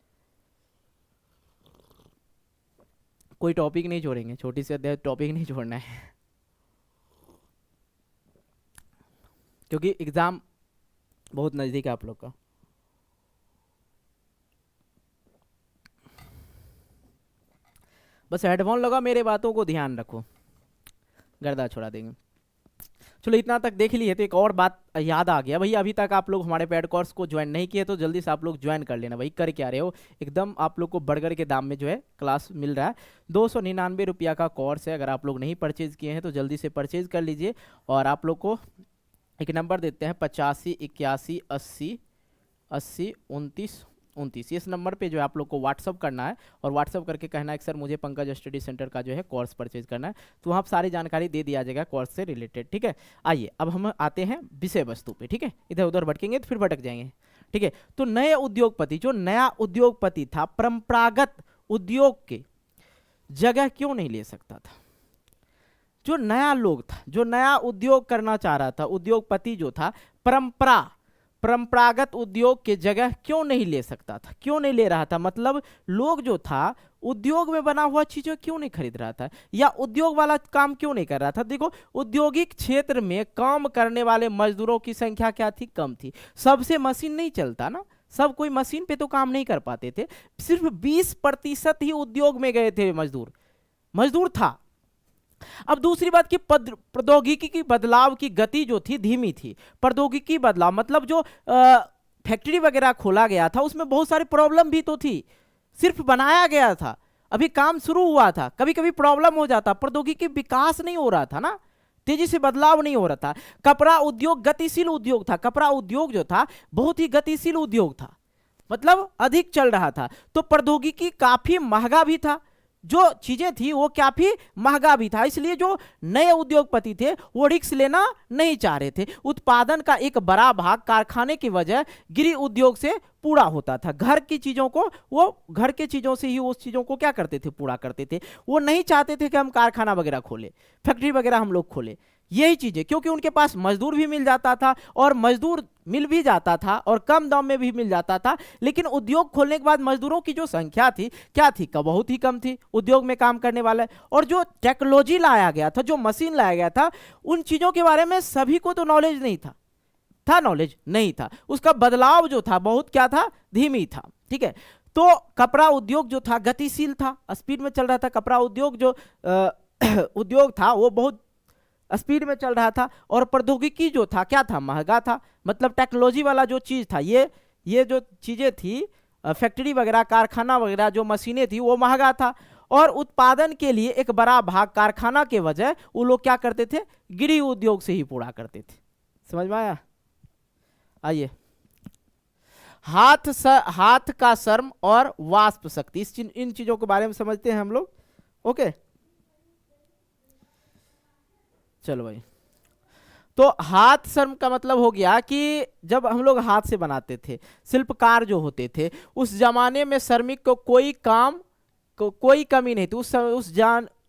कोई टॉपिक नहीं छोड़ेंगे, छोटी सी अध्याय, टॉपिक नहीं छोड़ना है क्योंकि एग्जाम बहुत नजदीक है आप लोग का। बस हेडफोन लगा, मेरे बातों को ध्यान रखो, गर्दा छोड़ा देंगे। चलो इतना तक देख लिए तो एक और बात याद आ गया भाई, अभी तक आप लोग हमारे पेड कोर्स को ज्वाइन नहीं किए तो जल्दी से आप लोग ज्वाइन कर लेना भाई। कर क्या रहे हो, एकदम आप लोग को बर्गर के दाम में जो है क्लास मिल रहा है। 299 रुपया का कोर्स है। अगर आप लोग नहीं परचेज किए हैं तो जल्दी से परचेज कर लीजिए। और आप लोग को एक नंबर देते हैं 85 81 80 80 29 29। इस नंबर पे जो है आप लोग को व्हाट्सअप करना है और व्हाट्सअप करके कहना है कि सर मुझे पंकज स्टडी सेंटर का जो है कोर्स परचेज करना है, तो वहाँ सारी जानकारी दे दिया जाएगा कोर्स से रिलेटेड। ठीक है, आइए अब हम आते हैं विषय वस्तु पे। ठीक है, इधर उधर भटकेंगे तो फिर भटक जाएंगे। ठीक है, तो नए उद्योगपति, जो नया उद्योगपति था, परंपरागत उद्योग के जगह क्यों नहीं ले सकता था। जो नया लोग था, जो नया उद्योग करना चाह रहा था, उद्योगपति जो था, परंपरागत उद्योग के जगह क्यों नहीं ले सकता था, क्यों नहीं ले रहा था। मतलब लोग जो था उद्योग में बना हुआ चीजें क्यों नहीं खरीद रहा था या उद्योग वाला काम क्यों नहीं कर रहा था। देखो औद्योगिक क्षेत्र में काम करने वाले मजदूरों की संख्या क्या थी, कम थी। सबसे मशीन नहीं चलता ना, सब कोई मशीन पे तो काम नहीं कर पाते थे। सिर्फ 20% ही उद्योग में गए थे, मजदूर था। अब दूसरी बात की प्रौद्योगिकी की बदलाव की गति जो थी धीमी थी। प्रौद्योगिकी बदलाव मतलब जो फैक्ट्री वगैरह खोला गया था उसमें बहुत सारी प्रॉब्लम भी तो थी। सिर्फ बनाया गया था, अभी काम शुरू हुआ था, कभी कभी प्रॉब्लम हो जाता, प्रौद्योगिकी विकास नहीं हो रहा था ना, तेजी से बदलाव नहीं हो रहा था। कपड़ा उद्योग गतिशील उद्योग था, कपड़ा उद्योग जो था बहुत ही गतिशील उद्योग था, मतलब अधिक चल रहा था। तो प्रौद्योगिकी काफी महंगा भी था, जो चीजें थी वो काफी महंगा भी था। इसलिए जो नए उद्योगपति थे वो रिस्क लेना नहीं चाह रहे थे। उत्पादन का एक बड़ा भाग कारखाने की वजह गृह उद्योग से पूरा होता था। घर की चीजों को, वो घर के चीजों से ही उस चीजों को क्या करते थे, पूरा करते थे। वो नहीं चाहते थे कि हम कारखाना वगैरह खोले, फैक्ट्री वगैरह हम लोग खोले, यही चीजें, क्योंकि उनके पास मजदूर भी मिल जाता था और मजदूर मिल भी जाता था और कम दाम में भी मिल जाता था, लेकिन उद्योग खोलने के बाद मजदूरों की जो संख्या थी क्या थी, बहुत ही कम थी उद्योग में काम करने वाले। और जो टेक्नोलॉजी लाया गया था, जो मशीन लाया गया था, उन चीजों के बारे में सभी को तो नॉलेज नहीं था नॉलेज नहीं था। उसका बदलाव जो था बहुत क्या था, धीमी था। ठीक है, तो कपड़ा उद्योग जो था गतिशील था, स्पीड में चल रहा था। कपड़ा उद्योग जो उद्योग था वो बहुत स्पीड में चल रहा था। और प्रौद्योगिकी जो था क्या था, महंगा था। मतलब टेक्नोलॉजी वाला जो चीज था, ये जो चीजें थी, फैक्ट्री वगैरह, कारखाना वगैरह, जो मशीनें थी, वो महंगा था। और उत्पादन के लिए एक बड़ा भाग कारखाना के वजह वो लोग क्या करते थे, गृह उद्योग से ही पूरा करते थे। समझ में आया? आइए, हाथ का श्रम और वाष्प शक्ति, इन चीजों के बारे में समझते हैं हम लोग। ओके, चलो भाई। तो हाथ श्रम का मतलब हो गया कि जब हम लोग हाथ से बनाते थे, शिल्पकार जो होते थे, उस जमाने में श्रमिक को कोई कमी नहीं थी।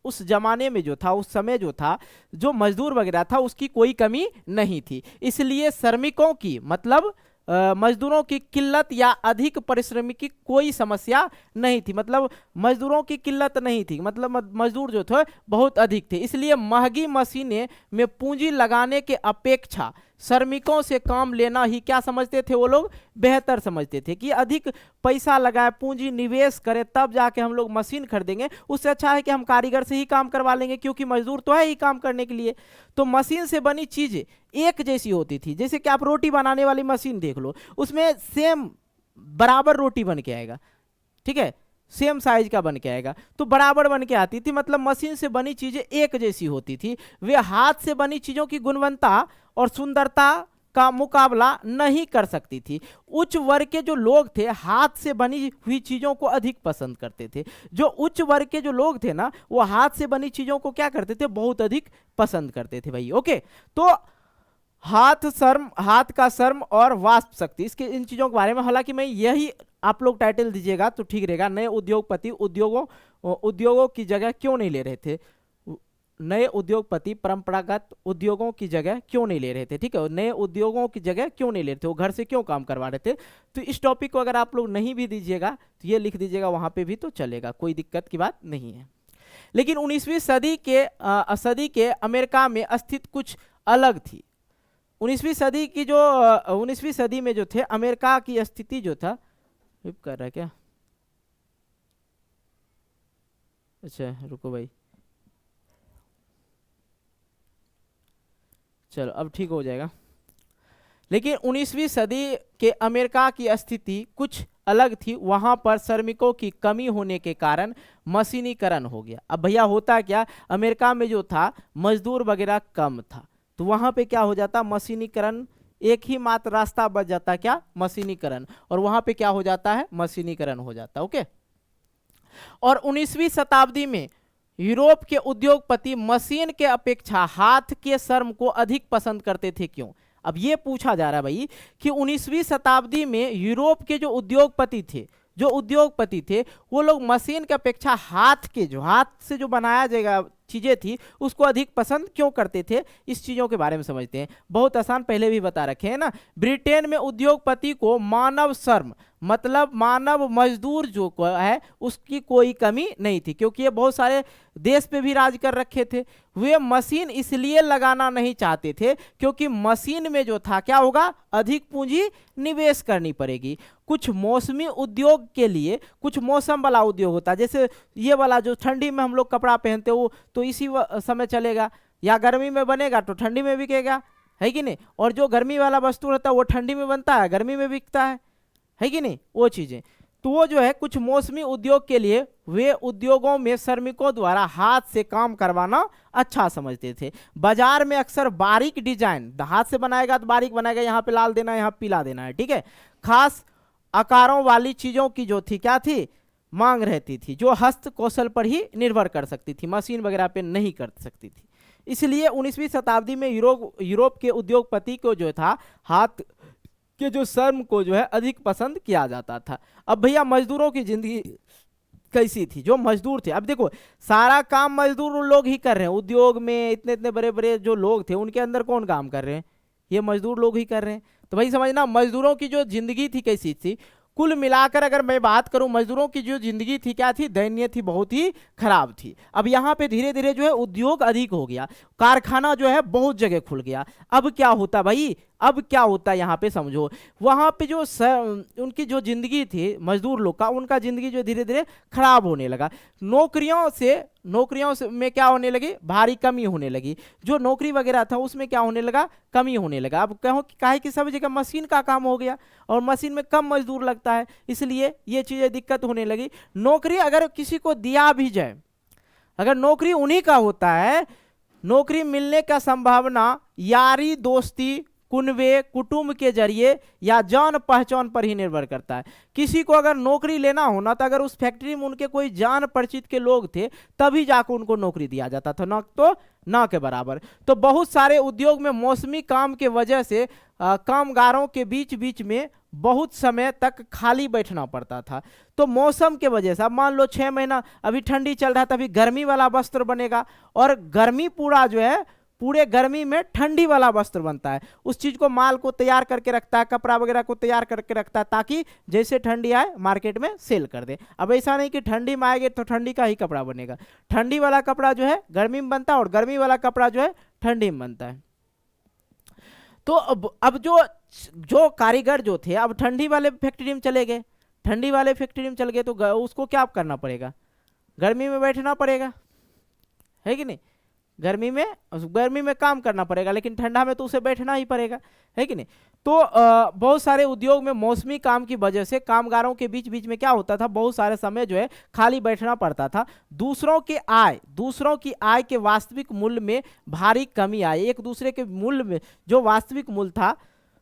उस जमाने में जो था, उस समय जो था, जो मजदूर वगैरह था, उसकी कोई कमी नहीं थी। इसलिए श्रमिकों की मतलब मजदूरों की किल्लत या अधिक परिश्रमी की कोई समस्या नहीं थी। मतलब मजदूरों की किल्लत नहीं थी, मतलब मजदूर जो थे बहुत अधिक थे। इसलिए महंगी मशीनें में पूंजी लगाने के अपेक्षा श्रमिकों से काम लेना ही क्या समझते थे वो लोग, बेहतर समझते थे। कि अधिक पैसा लगाए, पूंजी निवेश करें, तब जाके हम लोग मशीन खरीदेंगे, उससे अच्छा है कि हम कारीगर से ही काम करवा लेंगे, क्योंकि मजदूर तो है ही काम करने के लिए। तो मशीन से बनी चीजें एक जैसी होती थी। जैसे कि आप रोटी बनाने वाली मशीन देख लो, उसमें सेम बराबर रोटी बन के आएगा। ठीक है, सेम साइज का बन के आएगा, तो बराबर बन के आती थी। मतलब मशीन से बनी चीजें एक जैसी होती थी। वे हाथ से बनी चीजों की गुणवत्ता और सुंदरता का मुकाबला नहीं कर सकती थी। उच्च वर्ग के जो लोग थे हाथ से बनी हुई चीजों को अधिक पसंद करते थे। जो उच्च वर्ग के जो लोग थे ना, वो हाथ से बनी चीजों को क्या करते थे, बहुत अधिक पसंद करते थे भाई। ओके, तो हाथ का श्रम और वाष्प शक्ति, इसके इन चीजों के बारे में, हालांकि मैं यही आप लोग टाइटल दीजिएगा तो ठीक रहेगा। नए उद्योगपति उद्योगों की जगह क्यों नहीं ले रहे थे, नए उद्योगपति परंपरागत उद्योगों की जगह क्यों नहीं ले रहे थे। ठीक है, नए उद्योगों की जगह क्यों नहीं ले रहे थे, वो घर से क्यों काम करवा रहे थे। तो इस टॉपिक को अगर आप लोग नहीं भी दीजिएगा तो ये लिख दीजिएगा, वहां पे भी तो चलेगा, कोई दिक्कत की बात नहीं है। लेकिन 19वीं सदी के अमेरिका में स्थिति कुछ अलग थी। 19वीं सदी में जो थे अमेरिका की स्थिति जो था, कर रहा है क्या, अच्छा रुको भाई, चलो अब ठीक हो जाएगा। लेकिन 19वीं सदी के अमेरिका की स्थिति कुछ अलग थी। वहां पर श्रमिकों की कमी होने के कारण मशीनीकरण हो गया। अब भैया होता क्या, अमेरिका में जो था मजदूर वगैरह कम था, तो वहां पे क्या हो जाता, मशीनीकरण, एक ही मात्र रास्ता बच जाता, क्या, मशीनीकरण। और वहां पे क्या हो जाता है, मशीनीकरण हो जाता। ओके, और 19वीं शताब्दी में यूरोप के उद्योगपति मशीन के अपेक्षा हाथ के श्रम को अधिक पसंद करते थे। क्यों? अब ये पूछा जा रहा है भाई कि 19वीं शताब्दी में यूरोप के जो उद्योगपति थे वो लोग मशीन के अपेक्षा हाथ से जो बनाया जाएगा चीजें थी उसको अधिक पसंद क्यों करते थे। इस चीजों के बारे में समझते हैं। बहुत आसान, पहले भी बता रखे हैं ना। ब्रिटेन में उद्योगपति को मानव श्रम मतलब मानव मजदूर जो है उसकी कोई कमी नहीं थी, क्योंकि ये बहुत सारे देश पे भी राज कर रखे थे। वे मशीन इसलिए लगाना नहीं चाहते थे क्योंकि मशीन में जो था क्या होगा, अधिक पूंजी निवेश करनी पड़ेगी। कुछ मौसमी उद्योग के लिए कुछ मौसम वाला उद्योग होता है, जैसे ये वाला जो ठंडी में हम लोग कपड़ा पहनते हो तो इसी समय चलेगा, या गर्मी में बनेगा तो ठंडी में बिकेगा, है कि नहीं। और जो गर्मी वाला वस्तु रहता है वो ठंडी में बनता है, गर्मी में बिकता है कि नहीं, वो चीजें। तो वो जो है कुछ मौसमी उद्योग के लिए वे उद्योगों में श्रमिकों द्वारा हाथ से काम करवाना अच्छा समझते थे। बाजार में अक्सर बारीक डिजाइन, हाथ से बनाएगा तो बारीक बनाएगा, यहाँ पे लाल देना है, यहाँ पीला देना है, ठीक है। खास आकारों वाली चीजों की जो थी क्या थी, मांग रहती थी, जो हस्त कौशल पर ही निर्भर कर सकती थी, मशीन वगैरह पे नहीं कर सकती थी। इसलिए 19वीं शताब्दी में यूरोप के उद्योगपति को जो था हाथ के जो श्रम को जो है अधिक पसंद किया जाता था। अब भैया मजदूरों की जिंदगी कैसी थी, जो मजदूर थे। अब देखो सारा काम मजदूर लोग ही कर रहे हैं, उद्योग में इतने इतने बड़े बड़े जो लोग थे उनके अंदर कौन काम कर रहे हैं, ये मजदूर लोग ही कर रहे हैं। तो भाई समझना मजदूरों की जो जिंदगी थी कैसी थी, कुल मिलाकर अगर मैं बात करूं मजदूरों की जो जिंदगी थी क्या थी, दयनीय थी, बहुत ही खराब थी। अब यहाँ पे धीरे धीरे जो है उद्योग अधिक हो गया, कारखाना जो है बहुत जगह खुल गया। अब क्या होता भाई, अब क्या होता है यहाँ पे समझो, वहां पे जो उनकी जो जिंदगी थी मजदूर लोग का, उनका जिंदगी जो धीरे धीरे खराब होने लगा। नौकरियों से में क्या होने लगी, भारी कमी होने लगी। जो नौकरी वगैरह था उसमें क्या होने लगा, कमी होने लगा। अब कहो कि काहे कि सब जगह मशीन का काम हो गया और मशीन में कम मजदूर लगता है, इसलिए ये चीजें दिक्कत होने लगी। नौकरी अगर किसी को दिया भी जाए, अगर नौकरी उन्हीं का होता है, नौकरी मिलने का संभावना यारी दोस्ती कुनबे कुटुंब के जरिए या जान पहचान पर ही निर्भर करता है। किसी को अगर नौकरी लेना होना तो अगर उस फैक्ट्री में उनके कोई जान परिचित के लोग थे तभी जाकर उनको नौकरी दिया जाता था, ना तो ना के बराबर। तो बहुत सारे उद्योग में मौसमी काम के वजह से कामगारों के बीच बीच में बहुत समय तक खाली बैठना पड़ता था। तो मौसम के वजह से अब मान लो 6 महीना अभी ठंडी चल रहा है, तभी गर्मी वाला वस्त्र बनेगा, और गर्मी पूरा जो है पूरे गर्मी में ठंडी वाला वस्त्र बनता है। उस चीज को माल को तैयार करके रखता है, कपड़ा वगैरह को तैयार करके रखता है, ताकि जैसे ठंडी आए मार्केट में सेल कर दे। अब ऐसा नहीं कि ठंडी में आएगी तो ठंडी का ही कपड़ा बनेगा, ठंडी वाला कपड़ा जो है गर्मी में बनता है और गर्मी वाला कपड़ा जो है ठंडी में बनता है। तो अब जो कारीगर जो थे अब ठंडी वाले फैक्ट्री में चले गए, ठंडी वाले फैक्ट्री में चल गए तो उसको क्या करना पड़ेगा, गर्मी में बैठना पड़ेगा, है कि नहीं। गर्मी में काम करना पड़ेगा, लेकिन ठंडा में तो उसे बैठना ही पड़ेगा, है कि नहीं। तो बहुत सारे उद्योग में मौसमी काम की वजह से कामगारों के बीच बीच में क्या होता था, बहुत सारे समय जो है खाली बैठना पड़ता था। दूसरों की आय के वास्तविक मूल्य में भारी कमी आई। एक दूसरे के मूल्य में जो वास्तविक मूल्य था,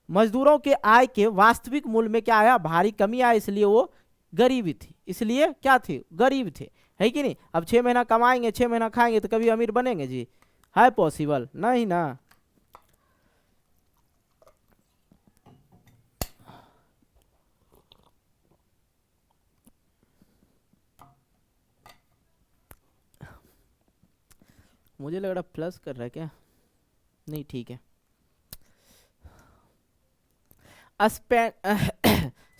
मजदूरों के आय के वास्तविक मूल्य में क्या आया, भारी कमी आया, इसलिए वो गरीबी थी, इसलिए क्या थी, गरीब थे, है कि नहीं। अब 6 महीना कमाएंगे 6 महीना खाएंगे तो कभी अमीर बनेंगे जी, है पॉसिबल नहीं ना। मुझे लग रहा प्लस कर रहा है क्या, नहीं ठीक है।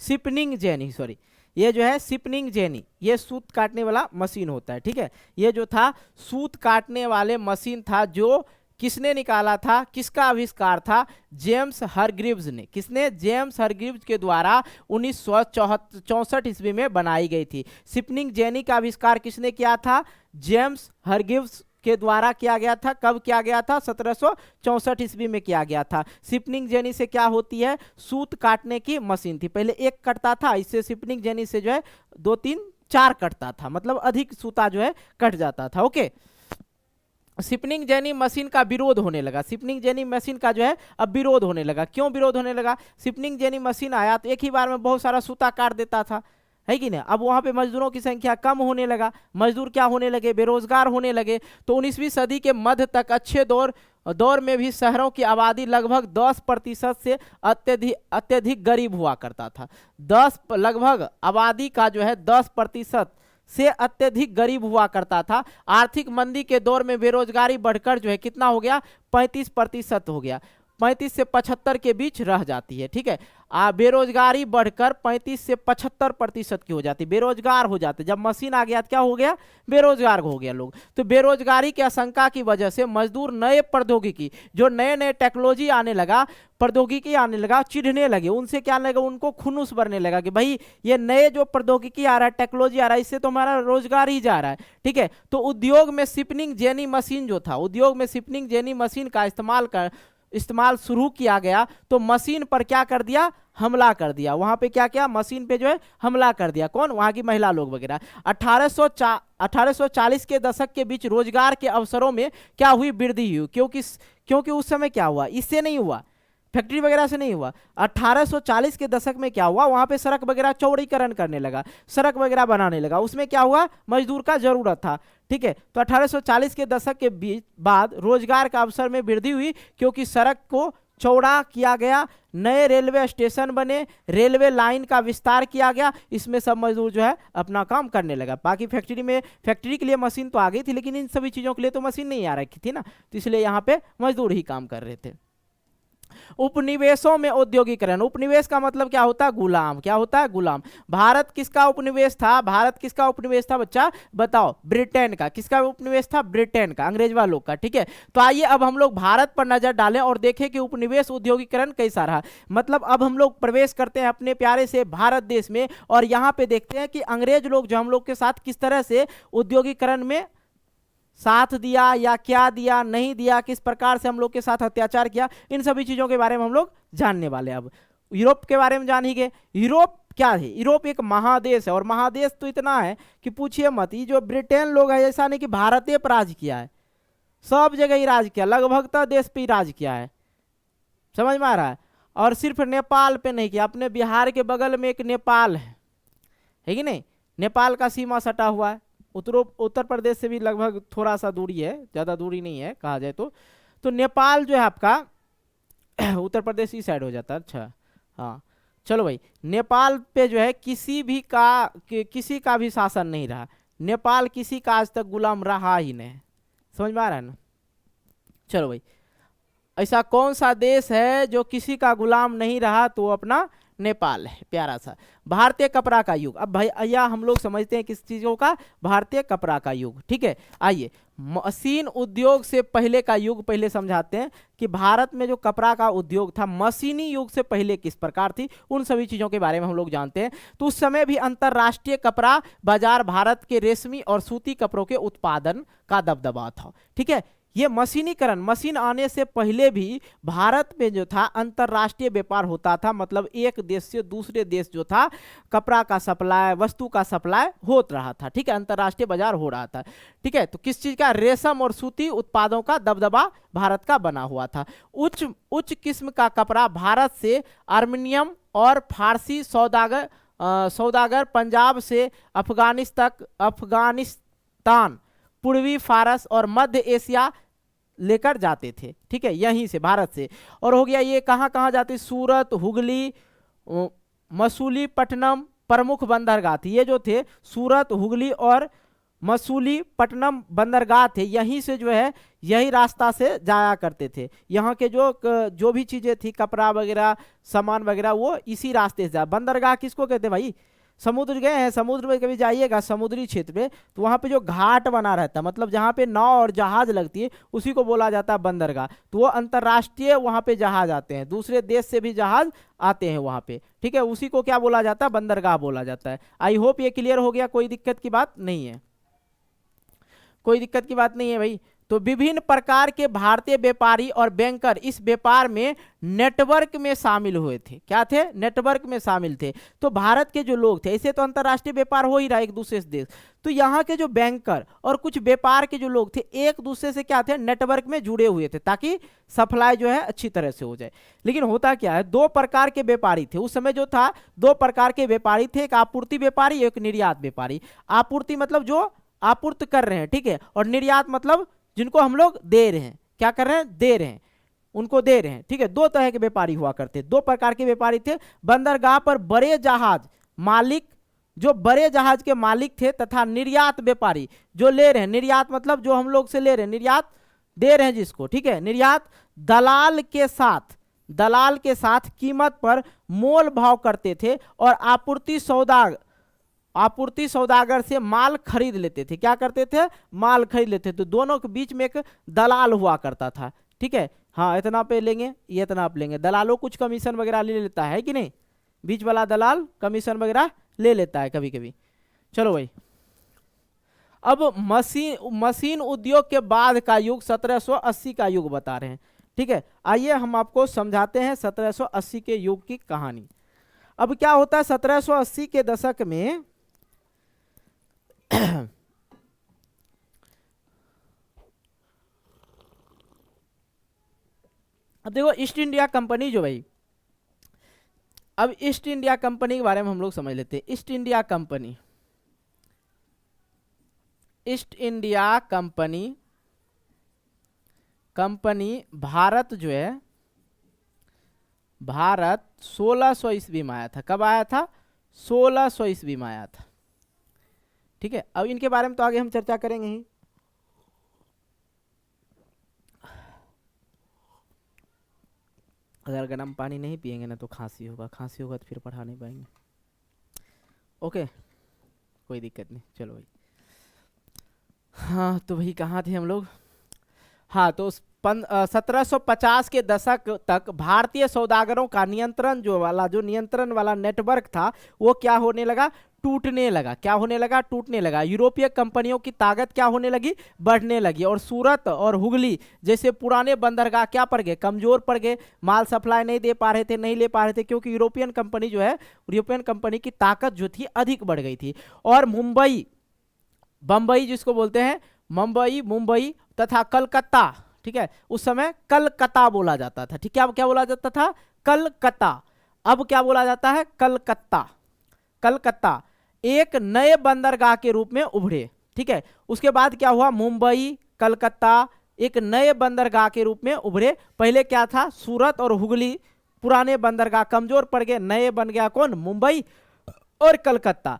शिपनिंग जेनी, सॉरी, ये जो है शिपनिंग जेनी, ये सूत काटने वाला मशीन होता है, ठीक है। ये जो था सूत काटने वाले मशीन था, जो किसने निकाला था, किसका आविष्कार था, जेम्स हरग्रीव्स ने। किसने, जेम्स हरग्रीव्स के द्वारा 1964 ईस्वी में बनाई गई थी। शिपनिंग जेनी का आविष्कार किसने किया था, जेम्स हरग्रीव्स के द्वारा किया गया था। कब किया गया था, 1764 ईस्वी में किया गया था। शिपनिंग जेनी से क्या होती है, सूत काटने की मशीन थी। पहले एक कटता था, इससे शिपनिंग जेनी से जो है 2 3 4 कटता था, मतलब अधिक सूता जो है कट जाता था। ओके, शिपनिंग जेनी मशीन का विरोध होने लगा। शिपनिंग जेनी मशीन का जो है अब विरोध होने लगा। क्यों विरोध होने लगा, शिपनिंग जेनी मशीन आया तो एक ही बार में बहुत सारा सूता काट देता था, है कि नहीं। अब वहां पे मजदूरों की संख्या कम होने लगा, मजदूर क्या होने लगे, बेरोजगार होने लगे। तो 19वीं सदी के मध्य तक अच्छे दौर में भी शहरों की आबादी लगभग 10% से अत्यधिक गरीब हुआ करता था। लगभग आबादी का जो है 10% से अत्यधिक गरीब हुआ करता था। आर्थिक मंदी के दौर में बेरोजगारी बढ़कर जो है कितना हो गया, 35% हो गया, 35 से 75 के बीच रह जाती है, ठीक है। बेरोजगारी बढ़कर 35 से 75% की हो जाती, बेरोजगार हो जाते। जब मशीन आ गया तो क्या हो गया, बेरोजगार हो गया लोग। तो बेरोजगारी की आशंका की वजह से मजदूर नए प्रौद्योगिकी, जो नए टेक्नोलॉजी आने लगा, प्रौद्योगिकी आने लगा, चिढ़ने लगे। उनसे क्या लगा, उनको खुनुस बढ़ने लगा कि भाई ये नए जो प्रौद्योगिकी आ रहा है, टेक्नोलॉजी आ रहा है, इससे तो हमारा रोजगार ही जा रहा है, ठीक है। तो उद्योग में शिपनिंग जेनी मशीन जो था, उद्योग में शिपनिंग जेनी मशीन का इस्तेमाल शुरू किया गया। तो मशीन पर क्या कर दिया, हमला कर दिया। वहां पे क्या किया, मशीन पे जो है हमला कर दिया। कौन, वहां की महिला लोग वगैरह। 1840 के दशक के बीच रोजगार के अवसरों में क्या हुई, वृद्धि हुई। क्योंकि उस समय क्या हुआ, इससे नहीं हुआ, फैक्ट्री वगैरह से नहीं हुआ। 1840 के दशक में क्या हुआ, वहां पे सड़क वगैरह चौड़ीकरण करने लगा, सड़क वगैरह बनाने लगा। उसमें क्या हुआ, मजदूर का जरूरत था, ठीक है। तो 1840 के दशक के बाद रोजगार का अवसर में वृद्धि हुई, क्योंकि सड़क को चौड़ा किया गया, नए रेलवे स्टेशन बने, रेलवे लाइन का विस्तार किया गया। इसमें सब मजदूर जो है अपना काम करने लगा। बाकी फैक्ट्री के लिए मशीन तो आ गई थी, लेकिन इन सभी चीजों के लिए तो मशीन नहीं आ रखी थी ना, तो इसलिए यहाँ पे मजदूर ही काम कर रहे थे। उपनिवेशों में औद्योगिकरण। उपनिवेश का मतलब क्या होता है? गुलाम। क्या होता है? गुलाम। भारत किसका उपनिवेश था? भारत किसका उपनिवेश था बच्चा? बताओ। ब्रिटेन का। किसका उपनिवेश था? ब्रिटेन का, अंग्रेज वालों का। ठीक है, तो आइए अब हम लोग भारत पर नजर डालें और देखें कि उपनिवेश उद्योगीकरण कैसा रहा। मतलब अब हम लोग प्रवेश करते हैं अपने प्यारे से भारत देश में और यहां पे देखते हैं कि अंग्रेज लोग जो हम लोग के साथ किस तरह से उद्योगीकरण में साथ दिया या क्या दिया, नहीं दिया, किस प्रकार से हम लोग के साथ अत्याचार किया, इन सभी चीजों के बारे में हम लोग जानने वाले हैं। अब यूरोप के बारे में जान ही गए। यूरोप क्या है? यूरोप एक महादेश है और महादेश तो इतना है कि पूछिए मत। ये जो ब्रिटेन लोग है, ऐसा नहीं कि भारत पे राज किया है, सब जगह ही राज किया, लगभग देश पे ही राज किया है। समझ में आ रहा है? और सिर्फ नेपाल पे नहीं किया, अपने बिहार के बगल में एक नेपाल है कि नहीं? नेपाल का सीमा सटा हुआ है। उत्तर प्रदेश से भी लगभग थोड़ा सा दूरी है, ज्यादा दूरी नहीं है कहा जाए तो नेपाल जो है आपका उत्तर प्रदेश इस साइड हो जाता है। अच्छा हाँ, चलो भाई, नेपाल पे जो है किसी का भी शासन नहीं रहा। नेपाल किसी का आज तक गुलाम रहा ही नहीं। समझ में आ रहा है ना? चलो भाई, ऐसा कौन सा देश है जो किसी का गुलाम नहीं रहा? तो अपना नेपाल है, प्यारा सा। भारतीय कपड़ा का युग। अब भैया हम लोग समझते हैं किस चीजों का? भारतीय कपड़ा का युग। ठीक है, आइए मशीन उद्योग से पहले का युग पहले समझाते हैं कि भारत में जो कपड़ा का उद्योग था मशीनी युग से पहले किस प्रकार थी, उन सभी चीजों के बारे में हम लोग जानते हैं। तो उस समय भी अंतरराष्ट्रीय कपड़ा बाजार भारत के रेशमी और सूती कपड़ों के उत्पादन का दबदबा था। ठीक है, ये मशीनीकरण, मशीन आने से पहले भी भारत में जो था अंतरराष्ट्रीय व्यापार होता था। मतलब एक देश से दूसरे देश जो था कपड़ा का सप्लाई, वस्तु का सप्लाई होत रहा था। ठीक है, अंतरराष्ट्रीय बाजार हो रहा था। ठीक है, तो किस चीज का? रेशम और सूती उत्पादों का दबदबा भारत का बना हुआ था। उच्च किस्म का कपड़ा भारत से अर्मेनियम और फारसी सौदागर पंजाब से अफगानिस्तान, पूर्वी फारस और मध्य एशिया लेकर जाते थे। ठीक है, यहीं से भारत से। और हो गया ये कहाँ कहाँ जाते? सूरत, हुगली, मसूलीपट्टनम प्रमुख बंदरगाह थी। ये जो थे सूरत, हुगली और मसूलीपट्टनम बंदरगाह थे, यहीं से जो है यही रास्ता से जाया करते थे। यहाँ के जो भी चीजें थी, कपड़ा वगैरह, सामान वगैरह, वो इसी रास्ते से जा। बंदरगाह किसको कहते भाई? समुद्र गए हैं? समुद्र में कभी जाइएगा समुद्री क्षेत्र में, तो वहां पे जो घाट बना रहता है, मतलब जहां पे नाव और जहाज लगती है, उसी को बोला जाता है बंदरगाह। तो वो अंतरराष्ट्रीय वहां पे जहाज आते हैं, दूसरे देश से भी जहाज आते हैं वहां पे। ठीक है, उसी को क्या बोला जाता है? बंदरगाह बोला जाता है। आई होप ये क्लियर हो गया, कोई दिक्कत की बात नहीं है, कोई दिक्कत की बात नहीं है भाई। तो विभिन्न प्रकार के भारतीय व्यापारी और बैंकर इस व्यापार में नेटवर्क में शामिल हुए थे। क्या थे? नेटवर्क में शामिल थे। तो भारत के जो लोग थे, ऐसे तो अंतरराष्ट्रीय व्यापार हो ही रहा है एक दूसरे से देश, तो यहाँ के जो बैंकर और कुछ व्यापार के जो लोग थे एक दूसरे से क्या थे? नेटवर्क में जुड़े हुए थे, ताकि सप्लाई जो है अच्छी तरह से हो जाए। लेकिन होता क्या है, दो प्रकार के व्यापारी थे उस समय जो था। दो प्रकार के व्यापारी थे, एक आपूर्ति व्यापारी, एक निर्यात व्यापारी। आपूर्ति मतलब जो आपूर्ति कर रहे हैं, ठीक है, और निर्यात मतलब जिनको हम लोग दे रहे हैं। क्या कर रहे हैं? दे रहे हैं, उनको दे रहे हैं। ठीक है, दो तरह के व्यापारी हुआ करते, दो प्रकार के व्यापारी थे। बंदरगाह पर बड़े जहाज मालिक, जो बड़े जहाज के मालिक थे, तथा निर्यात व्यापारी जो ले रहे हैं। निर्यात मतलब जो हम लोग से ले रहे हैं, निर्यात दे रहे हैं जिसको। ठीक है, निर्यात दलाल के साथ कीमत पर मोल भाव करते थे और आपूर्ति सौदागर से माल खरीद लेते थे। क्या करते थे? माल खरीद लेते थे। तो दोनों के बीच में एक दलाल हुआ करता था। ठीक है, हाँ, इतना पे लेंगे, ये इतना आप लेंगे। दलालों कुछ कमीशन वगैरह ले लेता है कि नहीं? बीच वाला दलाल कमीशन वगैरह ले लेता है कभी कभी। चलो भाई, अब मशीन उद्योग के बाद का युग 1780 का युग बता रहे हैं। ठीक है, आइए हम आपको समझाते हैं 1780 के युग की कहानी। अब क्या होता है 1780 के दशक में अब देखो ईस्ट इंडिया कंपनी जो भाई, अब ईस्ट इंडिया कंपनी के बारे में हम लोग समझ लेते हैं। ईस्ट इंडिया कंपनी भारत जो है, भारत 1600 ईस्वी में आया था। कब आया था? 1600 ईस्वी में आया था। ठीक है, अब इनके बारे में तो आगे हम चर्चा करेंगे ही। अगर गर्म पानी नहीं पियेंगे ना तो खांसी होगा तो फिर पढ़ा नहीं पाएंगे। ओके, कोई दिक्कत नहीं, चलो भाई। हाँ तो भाई कहाँ थे हम लोग? हाँ तो 1750 के दशक तक भारतीय सौदागरों का जो नियंत्रण वाला नेटवर्क था वो क्या होने लगा? टूटने लगा। क्या होने लगा? टूटने लगा। यूरोपीय कंपनियों की ताकत क्या होने लगी? बढ़ने लगी। और सूरत और हुगली जैसे पुराने बंदरगाह क्या पड़ गए? कमजोर पड़ गए। माल सप्लाई नहीं दे पा रहे थे, नहीं ले पा रहे थे, क्योंकि यूरोपियन कंपनी की ताकत जो थी अधिक बढ़ गई थी। और बंबई जिसको बोलते हैं मुंबई तथा कलकत्ता, ठीक है, उस समय कलकत्ता बोला जाता था। ठीक है, अब क्या बोला जाता था? कलकत्ता। अब क्या बोला जाता है? कलकत्ता एक नए बंदरगाह के रूप में उभरे। ठीक है, उसके बाद क्या हुआ? मुंबई कलकत्ता एक नए बंदरगाह के रूप में उभरे। पहले क्या था? सूरत और हुगली पुराने बंदरगाह कमजोर पड़ गए, नए बन गया कौन? मुंबई और कलकत्ता।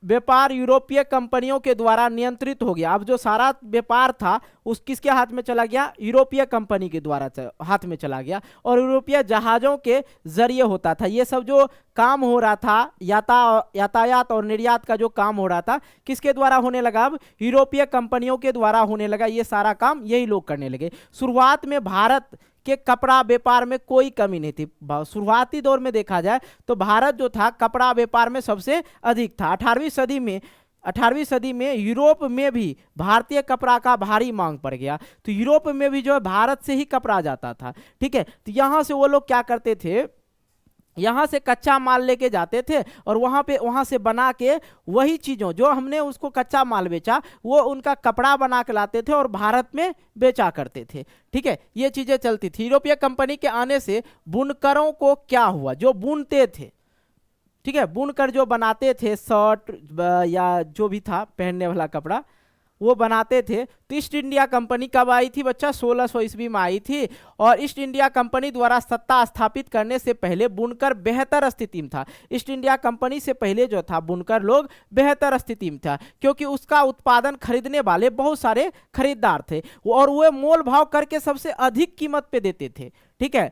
व्यापार यूरोपीय कंपनियों के द्वारा नियंत्रित हो गया। अब जो सारा व्यापार था उस किसके हाथ में चला गया? यूरोपीय कंपनी के द्वारा हाथ में चला गया। और यूरोपीय जहाजों के जरिए होता था ये सब जो काम हो रहा था, यातायात और निर्यात का जो काम हो रहा था किसके द्वारा होने लगा? अब यूरोपीय कंपनियों के द्वारा होने लगा। ये सारा काम यही लोग करने लगे। शुरुआत में भारत के कपड़ा व्यापार में कोई कमी नहीं थी। शुरुआती दौर में देखा जाए तो भारत जो था कपड़ा व्यापार में सबसे अधिक था। 18वीं सदी में यूरोप में भी भारतीय कपड़ा का भारी मांग पड़ गया। तो यूरोप में भी जो है भारत से ही कपड़ा जाता था। ठीक है, तो यहां से वो लोग क्या करते थे? यहाँ से कच्चा माल लेके जाते थे और वहां से बना के वही चीजों जो हमने उसको कच्चा माल बेचा वो उनका कपड़ा बना के लाते थे और भारत में बेचा करते थे। ठीक है, ये चीजें चलती थी। यूरोपीय कंपनी के आने से बुनकरों को क्या हुआ? जो बुनते थे, ठीक है, बुनकर जो बनाते थे शर्ट या जो भी था पहनने वाला कपड़ा वो बनाते थे। तो ईस्ट इंडिया कंपनी कब आई थी बच्चा? 1600 ईस्वी में आई थी। और ईस्ट इंडिया कंपनी द्वारा सत्ता स्थापित करने से पहले बुनकर बेहतर स्थिति में था। ईस्ट इंडिया कंपनी से पहले जो था बुनकर लोग बेहतर स्थिति में था, क्योंकि उसका उत्पादन खरीदने वाले बहुत सारे खरीदार थे और वो मोल भाव करके सबसे अधिक कीमत पे देते थे। ठीक है,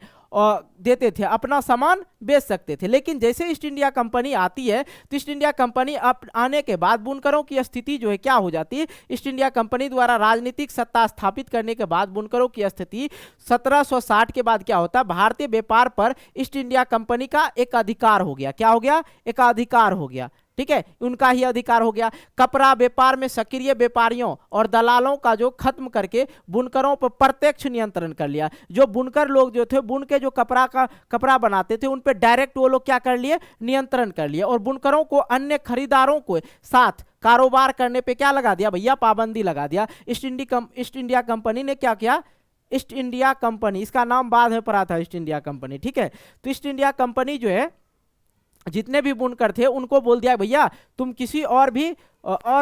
देते थे, अपना सामान बेच सकते थे। लेकिन जैसे ईस्ट इंडिया कंपनी आती है तो ईस्ट इंडिया कंपनी आने के बाद बुनकरों की स्थिति जो है क्या हो जाती है? ईस्ट इंडिया कंपनी द्वारा राजनीतिक सत्ता स्थापित करने के बाद बुनकरों की स्थिति 1760 के बाद क्या होता है? भारतीय व्यापार पर ईस्ट इंडिया कंपनी का एक अधिकार हो गया। क्या हो गया? एक अधिकार हो गया। ठीक है, उनका ही अधिकार हो गया। कपड़ा व्यापार में सक्रिय व्यापारियों और दलालों का जो खत्म करके बुनकरों पर प्रत्यक्ष नियंत्रण कर लिया। जो बुनकर लोग जो थे बुन के जो कपड़ा बनाते थे उन पर डायरेक्ट वो लोग क्या कर लिए? नियंत्रण कर लिए। और बुनकरों को अन्य खरीदारों को साथ कारोबार करने पे क्या लगा दिया भैया? पाबंदी लगा दिया। ईस्ट इंडिया कंपनी ने क्या किया? ईस्ट इंडिया कंपनी, इसका नाम बाद में पड़ा था ईस्ट इंडिया कंपनी। ठीक है, तो ईस्ट इंडिया कंपनी जो है जितने भी बुनकर थे उनको बोल दिया भैया तुम किसी और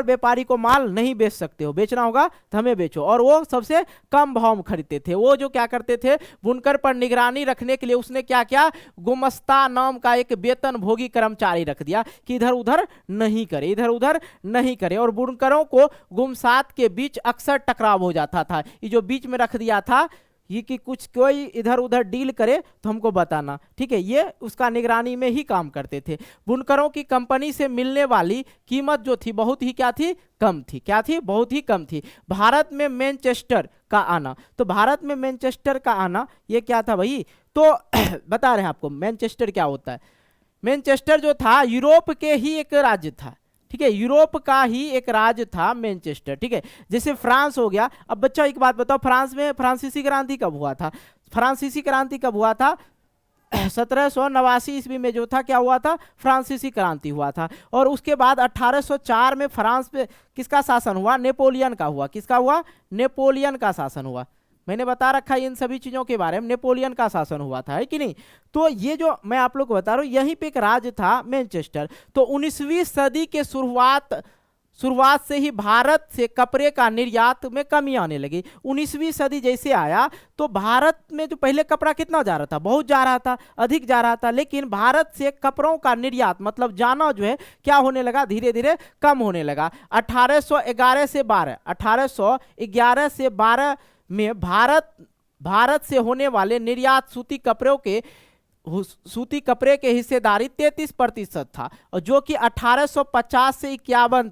व्यापारी को माल नहीं बेच सकते हो, बेचना होगा तो हमें बेचो। और वो सबसे कम भाव में खरीदते थे। वो जो क्या करते थे बुनकर पर निगरानी रखने के लिए उसने क्या किया? गुमस्ता नाम का एक वेतन भोगी कर्मचारी रख दिया कि इधर उधर नहीं करे। और बुनकरों को गुमसात के बीच अक्सर टकराव हो जाता था। ये जो बीच में रख दिया था ये कि कुछ कोई इधर उधर डील करे तो हमको बताना। ठीक है, ये उसका निगरानी में ही काम करते थे। बुनकरों की कंपनी से मिलने वाली कीमत जो थी बहुत ही क्या थी? कम थी। क्या थी? बहुत ही कम थी। भारत में मैनचेस्टर का आना, तो भारत में मैनचेस्टर का आना ये क्या था भाई? तो बता रहे हैं आपको मैनचेस्टर क्या होता है। मैनचेस्टर जो था यूरोप के ही एक राज्य था। ठीक है, यूरोप का ही एक राज्य था मैनचेस्टर। ठीक है, जैसे फ्रांस हो गया। अब बच्चा एक बात बताओ, फ्रांस में फ्रांसीसी क्रांति कब हुआ था? फ्रांसीसी क्रांति कब हुआ था? 1789 ईस्वी में जो था क्या हुआ था? फ्रांसीसी क्रांति हुआ था। और उसके बाद 1804 में फ्रांस पे किसका शासन हुआ? नेपोलियन का हुआ। किसका हुआ? नेपोलियन का शासन हुआ। मैंने बता रखा है इन सभी चीजों के बारे में, नेपोलियन का शासन हुआ था, है कि नहीं? तो ये जो मैं आप लोग को बता रहा हूं यहीं पे एक राज्य था मैनचेस्टर। तो 19वीं सदी के शुरुआत से ही भारत से कपड़े का निर्यात में कमी आने लगी। 19वीं सदी जैसे आया तो भारत में जो पहले कपड़ा कितना जा रहा था? बहुत जा रहा था, अधिक जा रहा था। लेकिन भारत से कपड़ों का निर्यात मतलब जाना जो है क्या होने लगा? धीरे धीरे कम होने लगा। 1811 से 12 में भारत भारत से होने वाले निर्यात सूती कपड़े के हिस्सेदारी 33% था, और जो कि 1850 से 51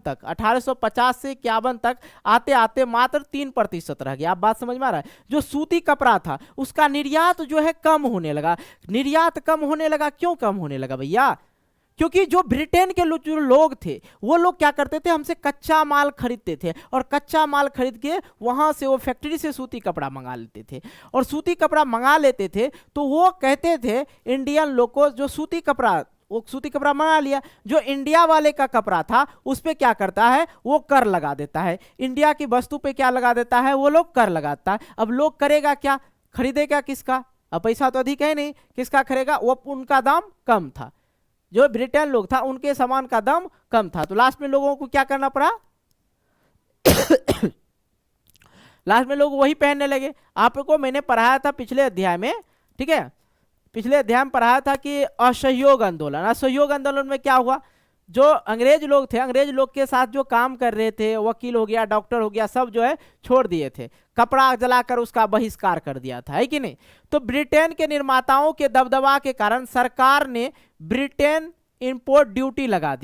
तक आते आते मात्र 3% रह गया। आप बात समझ में आ रहा है? जो सूती कपड़ा था उसका निर्यात जो है कम होने लगा। निर्यात कम होने लगा, क्यों कम होने लगा भैया? क्योंकि जो ब्रिटेन के जो लोग थे वो लोग क्या करते थे, हमसे कच्चा माल खरीदते थे, और कच्चा माल खरीद के वहां से वो फैक्ट्री से सूती कपड़ा मंगा लेते थे, और सूती कपड़ा मंगा लेते थे तो वो कहते थे इंडियन लोग को, जो सूती कपड़ा मंगा लिया, जो इंडिया वाले का कपड़ा था उस पर क्या करता है, वो कर लगा देता है। इंडिया की वस्तु पे क्या लगा देता है, वो लोग कर लगाता है। अब लोग करेगा क्या, खरीदेगा किसका? अब पैसा तो अधिक है नहीं, किसका खरीदेगा? वो उनका दाम कम था, जो ब्रिटेन लोग था उनके सामान का दाम कम था, तो लास्ट में लोगों को क्या करना पड़ा? लास्ट में लोग वही पहनने लगे। आपको मैंने पढ़ाया था पिछले अध्याय में, ठीक है, पिछले अध्याय में पढ़ाया था कि असहयोग आंदोलन में क्या हुआ? जो अंग्रेज लोग थे, अंग्रेज लोग के साथ जो काम कर रहे थे, वकील हो गया, डॉक्टर हो गया, सब जो है छोड़ दिए थे, कपड़ा जलाकर उसका बहिष्कार कर दिया था, है कि नहीं? तो ब्रिटेन के निर्माताओं के दबदबा के कारण सरकार ने ब्रिटेन इंपोर्ट ड्यूटी लगा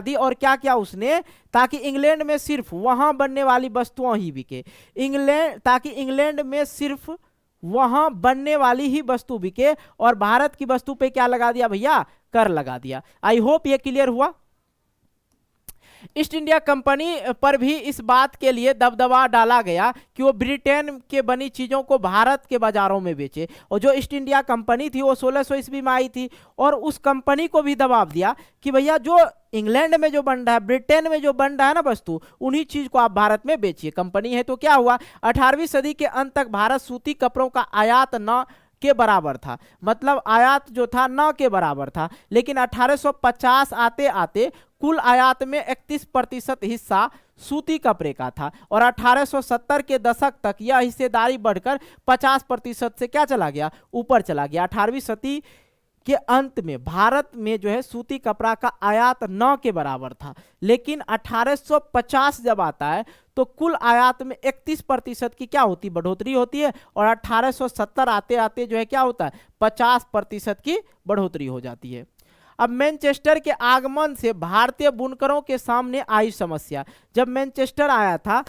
दी, और क्या किया उसने, ताकि इंग्लैंड में सिर्फ वहां बनने वाली वस्तुओं ही बिके, इंग्लैंड में सिर्फ वहां बनने वाली ही वस्तु बिके, और भारत की वस्तु पे क्या लगा दिया भैया? कर लगा दिया। आई होप ये क्लियर हुआ। ईस्ट इंडिया कंपनी पर भी इस बात के लिए दबदबा डाला गया कि वो ब्रिटेन के बनी चीजों को भारत के बाजारों में बेचे, और जो ईस्ट इंडिया कंपनी थी वो 1600 ईस्वी में आई थी, और उस कंपनी को भी दबाव दिया कि भैया जो इंग्लैंड में जो बन रहा है, ब्रिटेन में जो बन रहा है ना वस्तु, उन्हीं चीज को आप भारत में बेचिए, कंपनी है। तो क्या हुआ, 18वीं सदी के अंत तक भारत सूती कपड़ों का आयात न के बराबर था, मतलब आयात जो था न के बराबर था, लेकिन 1850 आते आते कुल आयात में 31% हिस्सा सूती कपड़े का था, और 1870 के दशक तक यह हिस्सेदारी बढ़कर 50% से क्या चला गया, ऊपर चला गया। 18वीं सदी के अंत में भारत में जो है सूती कपड़ा का आयात न के बराबर था, लेकिन 1850 जब आता है तो कुल आयात में 31% की क्या होती, बढ़ोतरी होती है, और 1870 आते आते जो है क्या होता है, 50% की बढ़ोतरी हो जाती है। अब मैनचेस्टर के आगमन से भारतीय बुनकरों के सामने आई समस्या। जब मैनचेस्टर आया था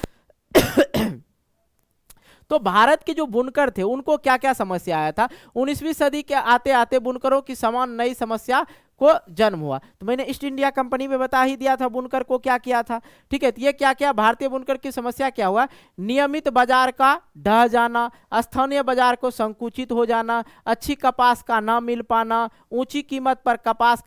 तो भारत के जो बुनकर थे उनको क्या क्या समस्या आया था। 19वीं सदी के आते आते बुनकरों की समान नई समस्या को जन्म हुआ। तो मैंने ईस्ट इंडिया कंपनी में बता ही दिया था बुनकर को क्या किया था, ठीक है। तो ये क्या क्या भारतीय बुनकर की समस्या क्या हुआ, नियमित बाजार का ढह जाना, स्थानीय बाजार को संकुचित हो जाना, अच्छी कपास का ना मिल पाना, ऊंची कीमत पर कपास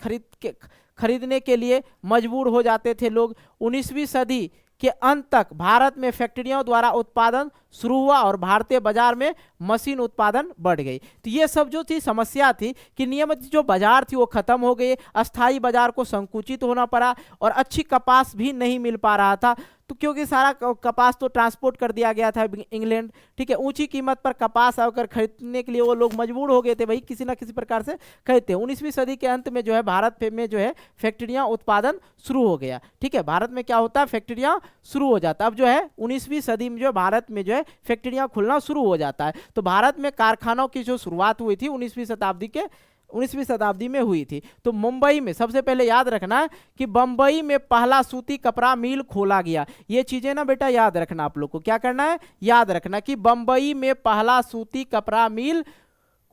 खरीदने के लिए मजबूर हो जाते थे लोग। 19वीं सदी के अंत तक भारत में फैक्ट्रियों द्वारा उत्पादन शुरू हुआ और भारतीय बाजार में मशीन उत्पादन बढ़ गई। तो ये सब जो थी समस्या थी कि नियमित जो बाजार थी वो खत्म हो गई, अस्थायी बाजार को संकुचित होना पड़ा और अच्छी कपास भी नहीं मिल पा रहा था, तो क्योंकि सारा कपास तो ट्रांसपोर्ट कर दिया गया था इंग्लैंड, ठीक है। ऊंची कीमत पर कपास आकर खरीदने के लिए वो लोग मजबूर हो गए थे, भाई किसी ना किसी प्रकार से खरीदते। 19वीं सदी के अंत में जो है भारत में जो है फैक्ट्रियां उत्पादन शुरू हो गया, ठीक है। भारत में क्या होता है, फैक्ट्रियां शुरू हो जाता है। अब जो है 19वीं सदी में जो भारत में जो है फैक्ट्रियां खुलना शुरू हो जाता है। तो भारत में कारखानों की जो शुरुआत हुई थी 19वीं शताब्दी में हुई थी। तो मुंबई में सबसे पहले याद रखना कि बंबई में पहला सूती कपड़ा मिल खोला गया। ये चीजें ना बेटा याद रखना, आप लोग को क्या करना है, याद रखना कि बंबई में पहला सूती कपड़ा मिल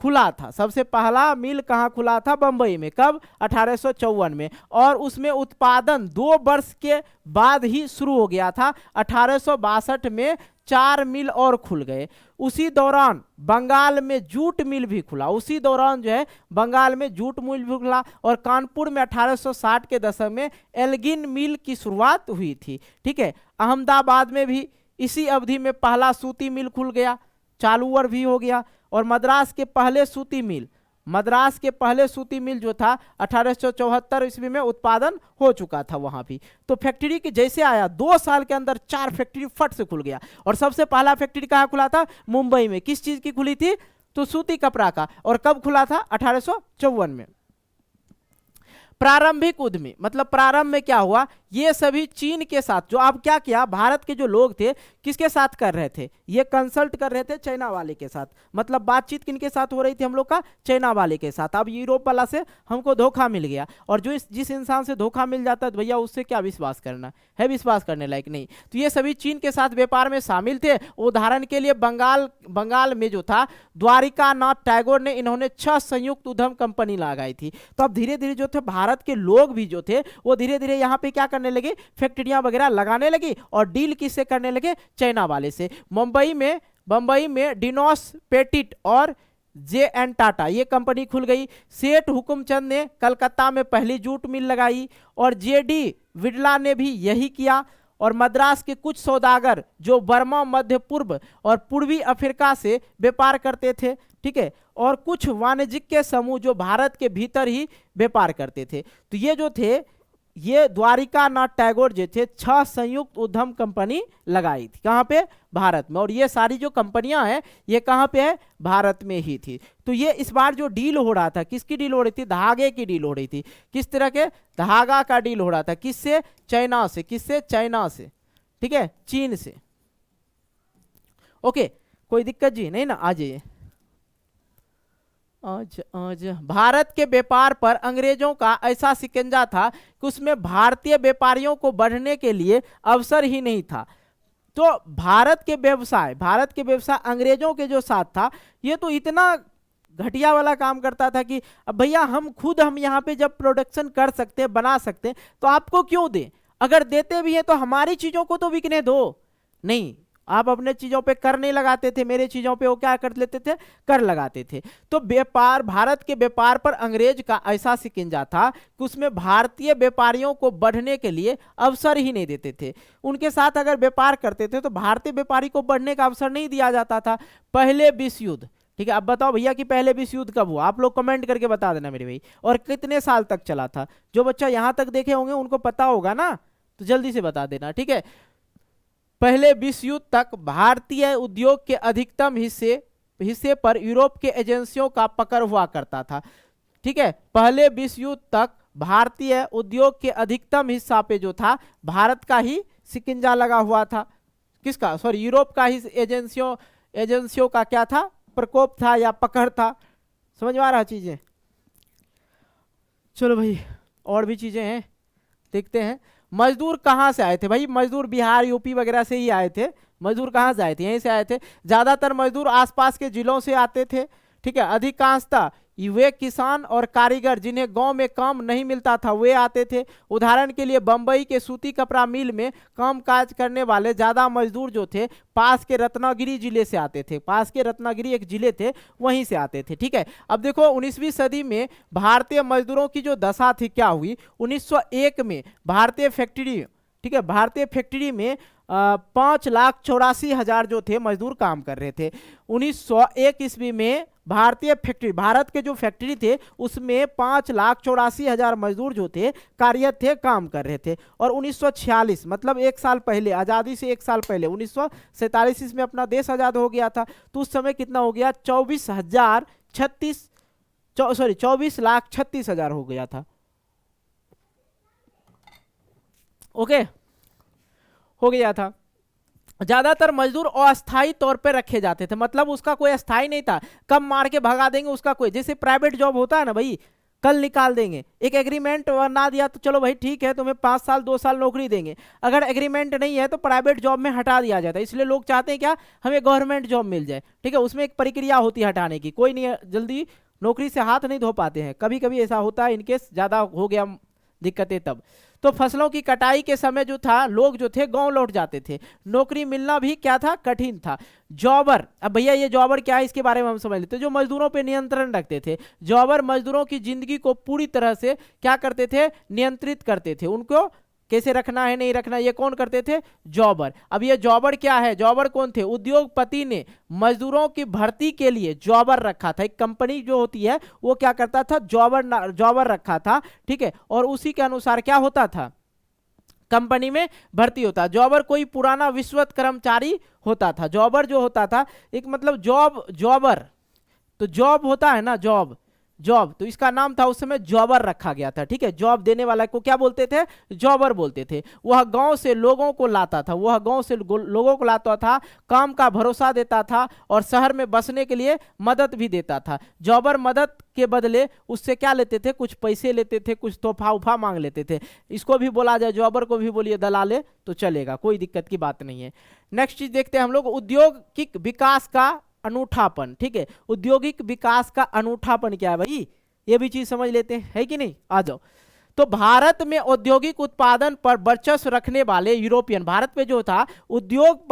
खुला था। सबसे पहला मिल कहाँ खुला था, बंबई में। कब, 1854 में। और उसमें उत्पादन 2 वर्ष के बाद ही शुरू हो गया था। 1862 में 4 मिल और खुल गए। उसी दौरान बंगाल में जूट मिल भी खुला, उसी दौरान जो है बंगाल में जूट मिल भी खुला। और कानपुर में 1860 के दशक में एल्गिन मिल की शुरुआत हुई थी, ठीक है। अहमदाबाद में भी इसी अवधि में पहला सूती मिल खुल गया, चालूवर भी हो गया। और मद्रास के पहले सूती मिल जो था 1874 ईस्वी में उत्पादन हो चुका था वहां भी। तो फैक्ट्री की जैसे आया 2 साल के अंदर 4 फैक्ट्री फट से खुल गया। और सबसे पहला फैक्ट्री कहाँ खुला था, मुंबई में। किस चीज की खुली थी, तो सूती कपड़ा का। और कब खुला था, 1854 में। प्रारंभिक उद्यमी, मतलब प्रारंभ में क्या हुआ ये सभी चीन के साथ, जो अब क्या किया, भारत के जो लोग थे किसके साथ कर रहे थे, ये कंसल्ट कर रहे थे चाइना वाले के साथ। मतलब बातचीत किनके साथ हो रही थी हम लोग का, चाइना वाले के साथ। अब यूरोप वाला से हमको धोखा मिल गया, और जो जिस इंसान से धोखा मिल जाता है तो भैया उससे क्या विश्वास करना है, विश्वास करने लायक नहीं। तो ये सभी चीन के साथ व्यापार में शामिल थे। उदाहरण के लिए बंगाल में जो था द्वारिका नाथ टैगोर ने, इन्होंने 6 संयुक्त उद्यम कंपनी लगाई थी। तो अब धीरे धीरे जो थे भारत के लोग भी जो थे वो धीरे धीरे यहाँ पे क्या करने लगे, फैक्ट्रियां वगैरह लगाने लगी, और डील किससे करने लगे, चाइना वाले से। मुंबई में डिनोस पेटिट और जे.एन. टाटा ये कंपनी खुल गई। सेठ हुकुमचंद ने कलकत्ता में पहली जूट मिल लगाई, और जे.डी. विड़ला ने भी यही किया। और मद्रास के कुछ सौदागर जो बर्मा, मध्य पूर्व और पूर्वी अफ्रीका से व्यापार करते थे, ठीक है, और कुछ वाणिज्यिक के समूह जो भारत के भीतर ही व्यापार करते थे। तो ये जो थे, ये द्वारिका नाथ टैगोर जो थे 6 संयुक्त उद्यम कंपनी लगाई थी, कहाँ पे, भारत में। और ये सारी जो कंपनियां हैं ये कहाँ पे है, भारत में ही थी। तो ये इस बार जो डील हो रहा था, किसकी डील हो रही थी, धागे की डील हो रही थी। किस तरह के, धागा का डील हो रहा था, किससे, चाइना से। किससे, चाइना से, ठीक है, चीन से। ओके, कोई दिक्कत जी नहीं ना, आ जाइए। आज भारत के व्यापार पर अंग्रेजों का ऐसा शिकंजा था कि उसमें भारतीय व्यापारियों को बढ़ने के लिए अवसर ही नहीं था। तो भारत के व्यवसाय अंग्रेजों के जो साथ था, ये तो इतना घटिया वाला काम करता था कि अब भैया हम यहाँ पे जब प्रोडक्शन कर सकते हैं, बना सकते हैं, तो आपको क्यों दें, अगर देते भी हैं तो हमारी चीजों को तो बिकने दो। नहीं, आप अपने चीजों पे कर नहीं लगाते थे, मेरे चीजों पे वो क्या कर लेते थे, कर लगाते थे। तो व्यापार, भारत के व्यापार पर अंग्रेज का ऐसा शिकंजा था कि उसमें भारतीय व्यापारियों को बढ़ने के लिए अवसर ही नहीं देते थे। उनके साथ अगर व्यापार करते थे तो भारतीय व्यापारी को बढ़ने का अवसर नहीं दिया जाता था। पहले विश्व युद्ध, ठीक है, अब बताओ भैया कि पहले विश्व युद्ध कब हुआ, आप लोग कमेंट करके बता देना मेरे भाई, और कितने साल तक चला था। जो बच्चा यहां तक देखे होंगे उनको पता होगा ना, तो जल्दी से बता देना, ठीक है। पहले विश्व युद्ध तक भारतीय उद्योग के अधिकतम हिस्से पर यूरोप के एजेंसियों का पकड़ हुआ करता था, ठीक है। पहले विश्व युद्ध तक भारतीय उद्योग के अधिकतम हिस्सा पे जो था भारत का ही शिकंजा लगा हुआ था। किसका, सॉरी, यूरोप का ही एजेंसियों का क्या था, प्रकोप था या पकड़ था। समझ में आ रहा चीजें। चलो भाई, और भी चीजें हैं, देखते हैं। मजदूर कहाँ से आए थे भाई, मजदूर बिहार, यूपी वगैरह से ही आए थे। मजदूर कहाँ से आए थे, यहीं से आए थे। ज्यादातर मजदूर आसपास के जिलों से आते थे, ठीक है। अधिकांशतः वे किसान और कारीगर जिन्हें गांव में काम नहीं मिलता था वे आते थे। उदाहरण के लिए बंबई के सूती कपड़ा मिल में काम काज करने वाले ज्यादा मजदूर जो थे पास के रत्नागिरी जिले से आते थे। पास के रत्नागिरी एक जिले थे, वहीं से आते थे, ठीक है। अब देखो 19वीं सदी में भारतीय मजदूरों की जो दशा थी क्या हुई। 1901 में भारतीय फैक्ट्री, ठीक है, भारतीय फैक्ट्री में 5,84,000 जो थे मजदूर काम कर रहे थे। 1901 ईस्वी में भारतीय फैक्ट्री, भारत के जो फैक्ट्री थे उसमें 5,84,000 मजदूर जो थे कार्यरत थे, काम कर रहे थे। और 1946 मतलब एक साल पहले, आज़ादी से एक साल पहले 1947 में अपना देश आज़ाद हो गया था, तो उस समय कितना हो गया, 24,36,000 हो गया था। ओके, हो गया था। ज्यादातर मजदूर अस्थायी तौर पे रखे जाते थे, मतलब उसका कोई अस्थायी नहीं था, कब मार के भगा देंगे उसका कोई, जैसे प्राइवेट जॉब होता है ना भाई, कल निकाल देंगे। एक एग्रीमेंट ना दिया तो चलो भाई ठीक है, तुम्हें 5 साल 2 साल नौकरी देंगे, अगर एग्रीमेंट नहीं है तो प्राइवेट जॉब में हटा दिया जाता है। इसलिए लोग चाहते हैं क्या, हमें गवर्नमेंट जॉब मिल जाए, ठीक है। उसमें एक प्रक्रिया होती है हटाने की, कोई नहीं जल्दी नौकरी से हाथ नहीं धो पाते हैं, कभी कभी ऐसा होता है, इनकेस ज्यादा हो गया दिक्कतें तब। तो फसलों की कटाई के समय जो था लोग जो थे गांव लौट जाते थे, नौकरी मिलना भी क्या था, कठिन था। जॉबर, अब भैया ये जॉबर क्या है इसके बारे में हम समझ लेते हैं। जो मजदूरों पे नियंत्रण रखते थे, जॉबर मजदूरों की जिंदगी को पूरी तरह से क्या करते थे, नियंत्रित करते थे, उनको कैसे रखना है नहीं रखना ये कौन करते थे, जॉबर। अब ये जॉबर क्या है, जॉबर कौन थे, उद्योगपति ने मजदूरों की भर्ती के लिए जॉबर रखा था। एक कंपनी जो होती है वो क्या करता था, जॉबर रखा था, ठीक है। और उसी के अनुसार क्या होता था, कंपनी में भर्ती होता। जॉबर कोई पुराना विश्वस्त कर्मचारी होता था। जॉबर जो होता था एक मतलब जॉबर, तो जॉब होता है ना, जॉब जॉब, तो इसका नाम था उस समय जॉबर रखा गया था। ठीक है, जॉब देने वाला को क्या बोलते थे? जॉबर बोलते थे। वह गांव से लोगों को लाता था, वह गांव से लोगों को लाता था, काम का भरोसा देता था और शहर में बसने के लिए मदद भी देता था। जॉबर मदद के बदले उससे क्या लेते थे? कुछ पैसे लेते थे, कुछ तोहफा उफा मांग लेते थे। इसको भी बोला जाए, जॉबर को भी बोलिए दलाले तो चलेगा, कोई दिक्कत की बात नहीं है। नेक्स्ट चीज देखते हैं हम लोग, औद्योगिक विकास का अनूठापन। ठीक है, औद्योगिक विकास का अनूठापन क्या है भाई, ये भी चीज समझ लेते हैं, है कि नहीं? आ जाओ। तो भारत में औद्योगिक उत्पादन पर वर्चस्व रखने वाले यूरोपियन, भारत में जो था उद्योग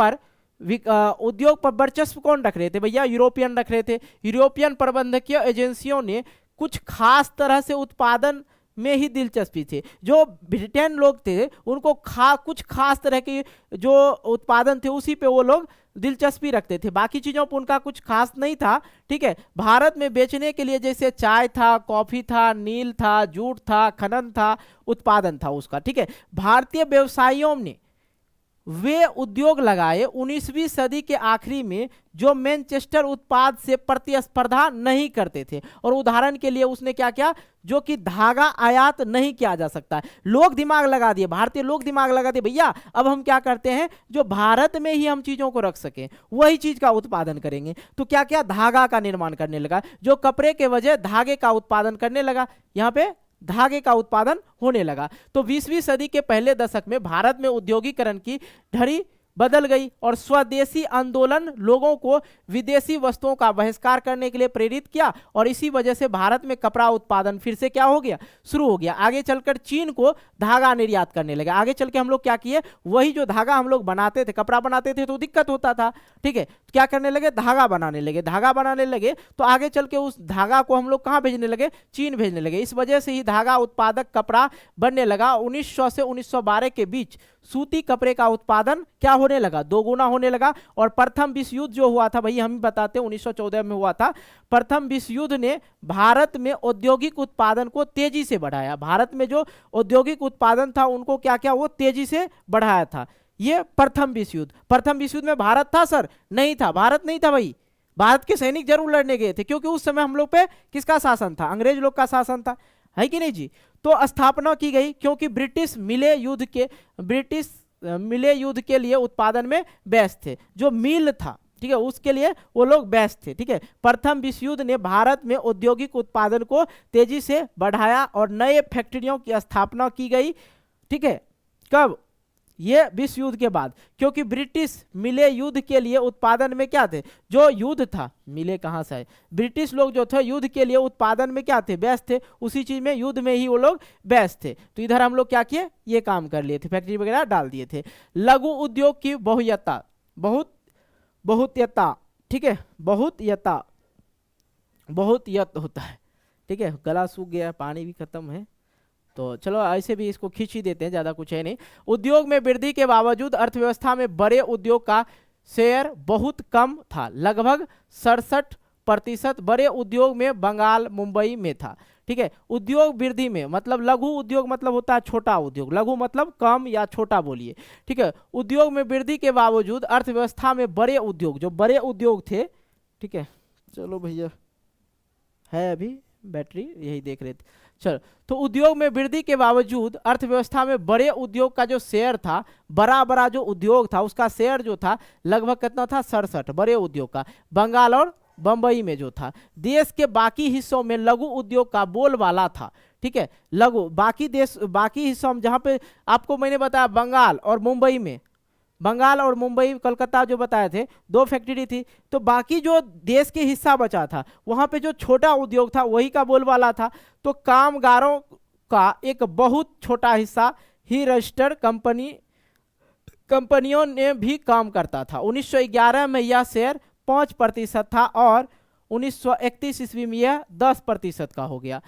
पर वर्चस्व कौन रख रहे थे भैया? यूरोपियन रख रहे थे। यूरोपियन प्रबंधकीय एजेंसियों ने कुछ खास तरह से उत्पादन में ही दिलचस्पी थी। जो ब्रिटेन लोग थे उनको कुछ खास तरह के जो उत्पादन थे उसी पे वो लोग दिलचस्पी रखते थे, बाकी चीज़ों पर उनका कुछ खास नहीं था। ठीक है, भारत में बेचने के लिए जैसे चाय था, कॉफ़ी था, नील था, जूट था, खनन था, उत्पादन था उसका। ठीक है, भारतीय व्यवसायियों ने वे उद्योग लगाए 19वीं सदी के आखिरी में जो मैनचेस्टर उत्पाद से प्रतिस्पर्धा नहीं करते थे। और उदाहरण के लिए उसने क्या किया? जो कि धागा आयात नहीं किया जा सकता। लोग दिमाग लगा दिए, भारतीय लोग दिमाग लगा दिए, भैया अब हम क्या करते हैं, जो भारत में ही हम चीजों को रख सकें वही चीज का उत्पादन करेंगे। तो क्या क्या? धागा का निर्माण करने लगा, जो कपड़े के वजह धागे का उत्पादन करने लगा, यहाँ पे धागे का उत्पादन होने लगा। तो 20वीं सदी के पहले दशक में भारत में औद्योगिकरण की धड़ी बदल गई और स्वदेशी आंदोलन लोगों को विदेशी वस्तुओं का बहिष्कार करने के लिए प्रेरित किया और इसी वजह से भारत में कपड़ा उत्पादन फिर से क्या हो गया? शुरू हो गया। आगे चलकर चीन को धागा निर्यात करने लगे। आगे चल के हम लोग क्या किए? वही जो धागा हम लोग बनाते थे, कपड़ा बनाते थे तो दिक्कत होता था। ठीक है, क्या करने लगे? धागा बनाने लगे। धागा बनाने लगे तो आगे चल के उस धागा को हम लोग कहाँ भेजने लगे? चीन भेजने लगे। इस वजह से ही धागा उत्पादक कपड़ा बनने लगा। 1900 से 1912 के बीच सूती कपड़े का उत्पादन क्या होने लगा? दोगुना होने लगा। और प्रथम विश्व युद्ध जो हुआ था भैया, हम बताते हैं 1914 में हुआ था। प्रथम विश्व युद्ध ने भारत में औद्योगिक उत्पादन को तेजी से बढ़ाया। भारत में जो औद्योगिक उत्पादन था उनको क्या क्या वो तेजी से बढ़ाया था। ये प्रथम विश्व युद्ध। प्रथम विश्व युद्ध में भारत था सर? नहीं था, भारत नहीं था भाई। भारत के सैनिक जरूर लड़ने गए थे क्योंकि उस समय हम लोग पे किसका शासन था? अंग्रेज लोग का शासन था, है कि नहीं जी? तो स्थापना की गई क्योंकि ब्रिटिश मिले युद्ध के लिए उत्पादन में व्यस्त थे। जो मिल था, ठीक है, उसके लिए वो लोग व्यस्त थे। ठीक है, प्रथम विश्व युद्ध ने भारत में औद्योगिक उत्पादन को तेजी से बढ़ाया और नए फैक्ट्रियों की स्थापना की गई। ठीक है, कब? ये विश्व युद्ध के बाद, क्योंकि ब्रिटिश मिले युद्ध के लिए उत्पादन में क्या थे? जो युद्ध था, मिले कहाँ से आए? ब्रिटिश लोग जो थे युद्ध के लिए उत्पादन में क्या थे? व्यस्त थे। उसी चीज में, युद्ध में ही वो लोग व्यस्त थे। तो इधर हम लोग क्या किए? ये काम कर लिए थे, फैक्ट्री वगैरह डाल दिए थे। लघु उद्योग की बहुयता, ठीक है, बहुयत होता है। ठीक है, गला सूख गया, पानी भी खत्म है, तो चलो ऐसे भी इसको खींच ही देते हैं, ज़्यादा कुछ है नहीं। उद्योग में वृद्धि के बावजूद अर्थव्यवस्था में बड़े उद्योग का शेयर बहुत कम था, लगभग 67% बड़े उद्योग में बंगाल मुंबई में था। ठीक है, उद्योग वृद्धि में मतलब लघु उद्योग मतलब होता है छोटा उद्योग, लघु मतलब कम या छोटा बोलिए। ठीक है, उद्योग में वृद्धि के बावजूद अर्थव्यवस्था में बड़े उद्योग, जो बड़े उद्योग थे, ठीक है, चलो भैया है अभी बैटरी यही देख रहे थे, चलो। तो उद्योग में वृद्धि के बावजूद अर्थव्यवस्था में बड़े उद्योग का जो शेयर था, बड़ा जो उद्योग था उसका शेयर जो था लगभग कितना था? 67 बड़े उद्योग का, बंगाल और बंबई में जो था। देश के बाकी हिस्सों में लघु उद्योग का बोलबाला था। ठीक है, लघु बाकी हिस्सों में, जहाँ पे आपको मैंने बताया बंगाल और मुंबई में, बंगाल और मुंबई कलकत्ता जो बताए थे 2 फैक्ट्री थी, तो बाकी जो देश के हिस्सा बचा था वहाँ पे जो छोटा उद्योग था वही का बोलबाला था। तो कामगारों का एक बहुत छोटा हिस्सा ही रजिस्टर्ड कंपनियों ने भी काम करता था। 1911 में यह शेयर 5% था और 1931 ईस्वी में यह 10% का हो गया।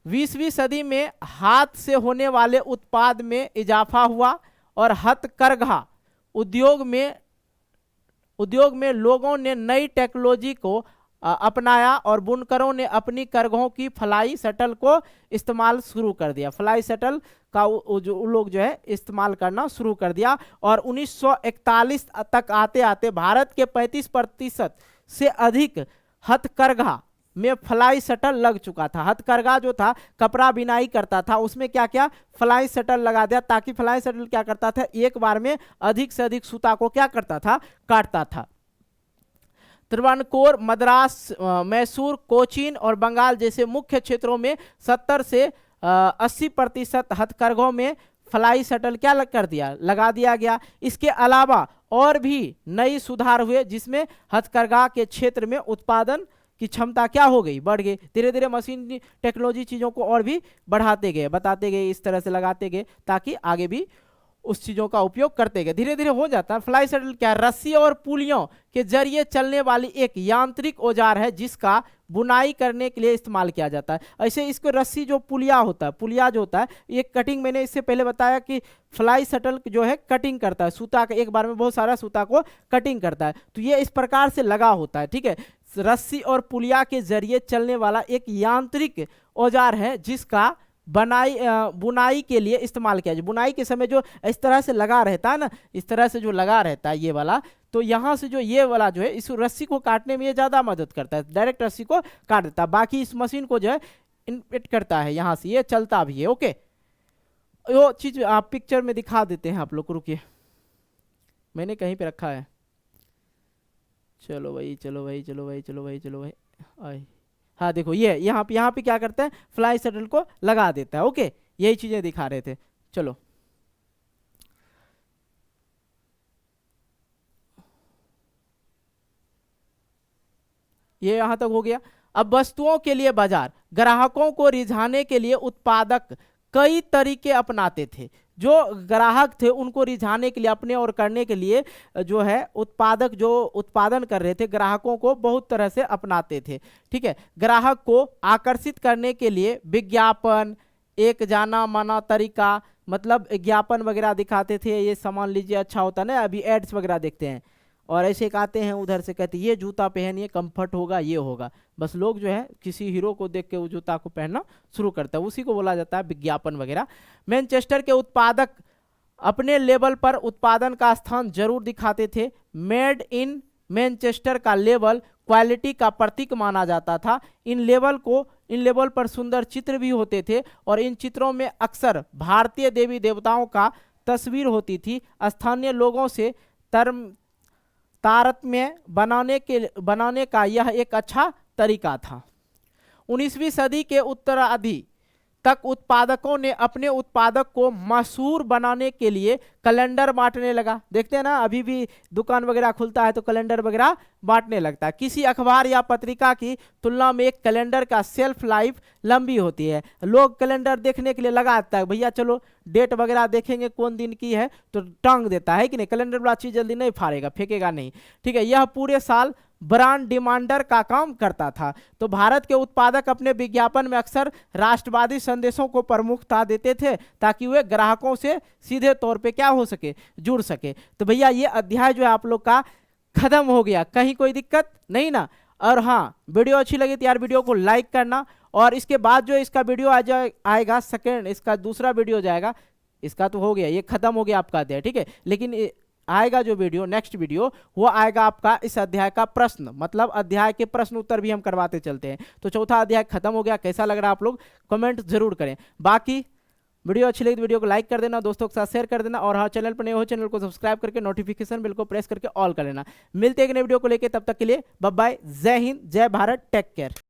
20वीं सदी में हाथ से होने वाले उत्पाद में इजाफा हुआ और हथकरघा उद्योग में लोगों ने नई टेक्नोलॉजी को अपनाया और बुनकरों ने अपनी करघों की फ्लाई शटल को इस्तेमाल शुरू कर दिया। फ्लाई शटल का जो लोग जो है इस्तेमाल करना शुरू कर दिया। और 1941 तक आते आते भारत के 35% से अधिक हथकरघा में फ्लाई शटल लग चुका था। हथकरघा जो था, कपड़ा बिनाई करता था, उसमें क्या क्या फ्लाई शटल लगा दिया, ताकि फ्लाई शटल क्या करता था, एक बार में अधिक से अधिक सूता को क्या करता था, काटता था। त्रावणकोर, मद्रास, मैसूर, कोचीन और बंगाल जैसे मुख्य क्षेत्रों में 70 से 80% हथकरघों में फ्लाई शटल क्या कर दिया, लगा दिया गया। इसके अलावा और भी नई सुधार हुए, जिसमें हथकरघा के क्षेत्र में उत्पादन की क्षमता क्या हो गई, बढ़ गई। धीरे धीरे मशीन टेक्नोलॉजी चीज़ों को और भी बढ़ाते गए, बताते गए, इस तरह से लगाते गए ताकि आगे भी उस चीज़ों का उपयोग करते गए। धीरे धीरे हो जाता है। फ्लाई शटल क्या, रस्सी और पुलियों के जरिए चलने वाली एक यांत्रिक औजार है, जिसका बुनाई करने के लिए इस्तेमाल किया जाता है। ऐसे इसको रस्सी जो पुलिया होता है, पुलिया जो होता है, ये कटिंग, मैंने इससे पहले बताया कि फ्लाई शटल जो है कटिंग करता है, सूता का एक बार में बहुत सारा सूता को कटिंग करता है। तो ये इस प्रकार से लगा होता है, ठीक है। रस्सी और पुलिया के जरिए चलने वाला एक यांत्रिक औजार है, जिसका बुनाई के लिए इस्तेमाल किया जाए। बुनाई के समय जो इस तरह से लगा रहता है ना, इस तरह से जो लगा रहता है ये वाला, तो यहाँ से जो ये वाला जो है, इस रस्सी को काटने में ये ज़्यादा मदद करता है, डायरेक्ट रस्सी को काट देता है। बाकी इस मशीन को जो है इनपेट करता है, यहाँ से ये चलता भी है। ओके, वो चीज़ आप पिक्चर में दिखा देते हैं आप लोग को, रुकिए, मैंने कहीं पे रखा है। चलो भाई, चलो भाई, चलो भाई, चलो भाई, चलो भाई, आई, हाँ देखो, ये यहाँ पे क्या करता है, फ्लाई शटल को लगा देता है। ओके, यही चीजें दिखा रहे थे। चलो, ये यहां तक हो गया। अब वस्तुओं के लिए बाजार, ग्राहकों को रिझाने के लिए उत्पादक कई तरीके अपनाते थे। जो ग्राहक थे उनको रिझाने के लिए, अपने और करने के लिए जो है उत्पादक जो उत्पादन कर रहे थे, ग्राहकों को बहुत तरह से अपनाते थे, ठीक है। ग्राहक को आकर्षित करने के लिए विज्ञापन एक जाना माना तरीका, मतलब विज्ञापन वगैरह दिखाते थे, ये सामान लीजिए अच्छा होता ना, अभी एड्स वगैरह देखते हैं, और ऐसे एक आते हैं उधर से कहते ये जूता पहनिए, कंफर्ट होगा, ये होगा। बस लोग जो है किसी हीरो को देख के वो जूता को पहनना शुरू करता है, उसी को बोला जाता है विज्ञापन वगैरह। मैनचेस्टर के उत्पादक अपने लेबल पर उत्पादन का स्थान जरूर दिखाते थे। मेड इन मैनचेस्टर का लेबल क्वालिटी का प्रतीक माना जाता था। इन लेबल पर सुंदर चित्र भी होते थे, और इन चित्रों में अक्सर भारतीय देवी देवताओं का तस्वीर होती थी। स्थानीय लोगों से तारतम्य बनाने का यह एक अच्छा तरीका था। 19वीं सदी के उत्तरार्ध तक उत्पादकों ने अपने उत्पादक को मशहूर बनाने के लिए कैलेंडर बांटने लगा। देखते हैं ना, अभी भी दुकान वगैरह खुलता है तो कैलेंडर वगैरह बांटने लगता है। किसी अखबार या पत्रिका की तुलना में एक कैलेंडर का सेल्फ लाइफ लंबी होती है। लोग कैलेंडर देखने के लिए लगाता है, भैया चलो डेट वगैरह देखेंगे कौन दिन की है, तो टांग देता है कि नहीं, कैलेंडर वाला चीज जल्दी नहीं फाड़ेगा, फेंकेगा नहीं, ठीक है। यह पूरे साल ब्रांड डिमांडर का काम करता था। तो भारत के उत्पादक अपने विज्ञापन में अक्सर राष्ट्रवादी संदेशों को प्रमुखता देते थे, ताकि वे ग्राहकों से सीधे तौर पे क्या हो सके, जुड़ सके। तो भैया ये अध्याय जो है आप लोग का खत्म हो गया, कहीं कोई दिक्कत नहीं ना। और हाँ, वीडियो अच्छी लगी तो यार वीडियो को लाइक करना, और इसके बाद जो इसका वीडियो आएगा सेकेंड, इसका दूसरा वीडियो जाएगा, इसका तो हो गया, ये खत्म हो गया आपका अध्याय, ठीक है। लेकिन आएगा जो वीडियो, नेक्स्ट वीडियो, वो आएगा आपका इस अध्याय का प्रश्न, मतलब अध्याय के प्रश्न उत्तर भी हम करवाते चलते हैं। तो चौथा अध्याय खत्म हो गया, कैसा लग रहा है आप लोग कमेंट जरूर करें। बाकी वीडियो अच्छी लगी तो वीडियो को लाइक कर देना, दोस्तों के साथ शेयर कर देना, और हाँ चैनल पर नए हो चैनल को सब्सक्राइब करके नोटिफिकेशन बिल को प्रेस करके ऑल कर लेना। मिलते हैं एक नए वीडियो को लेकर, तब तक के लिए बाय बाय, जय हिंद, जय भारत, टेक केयर।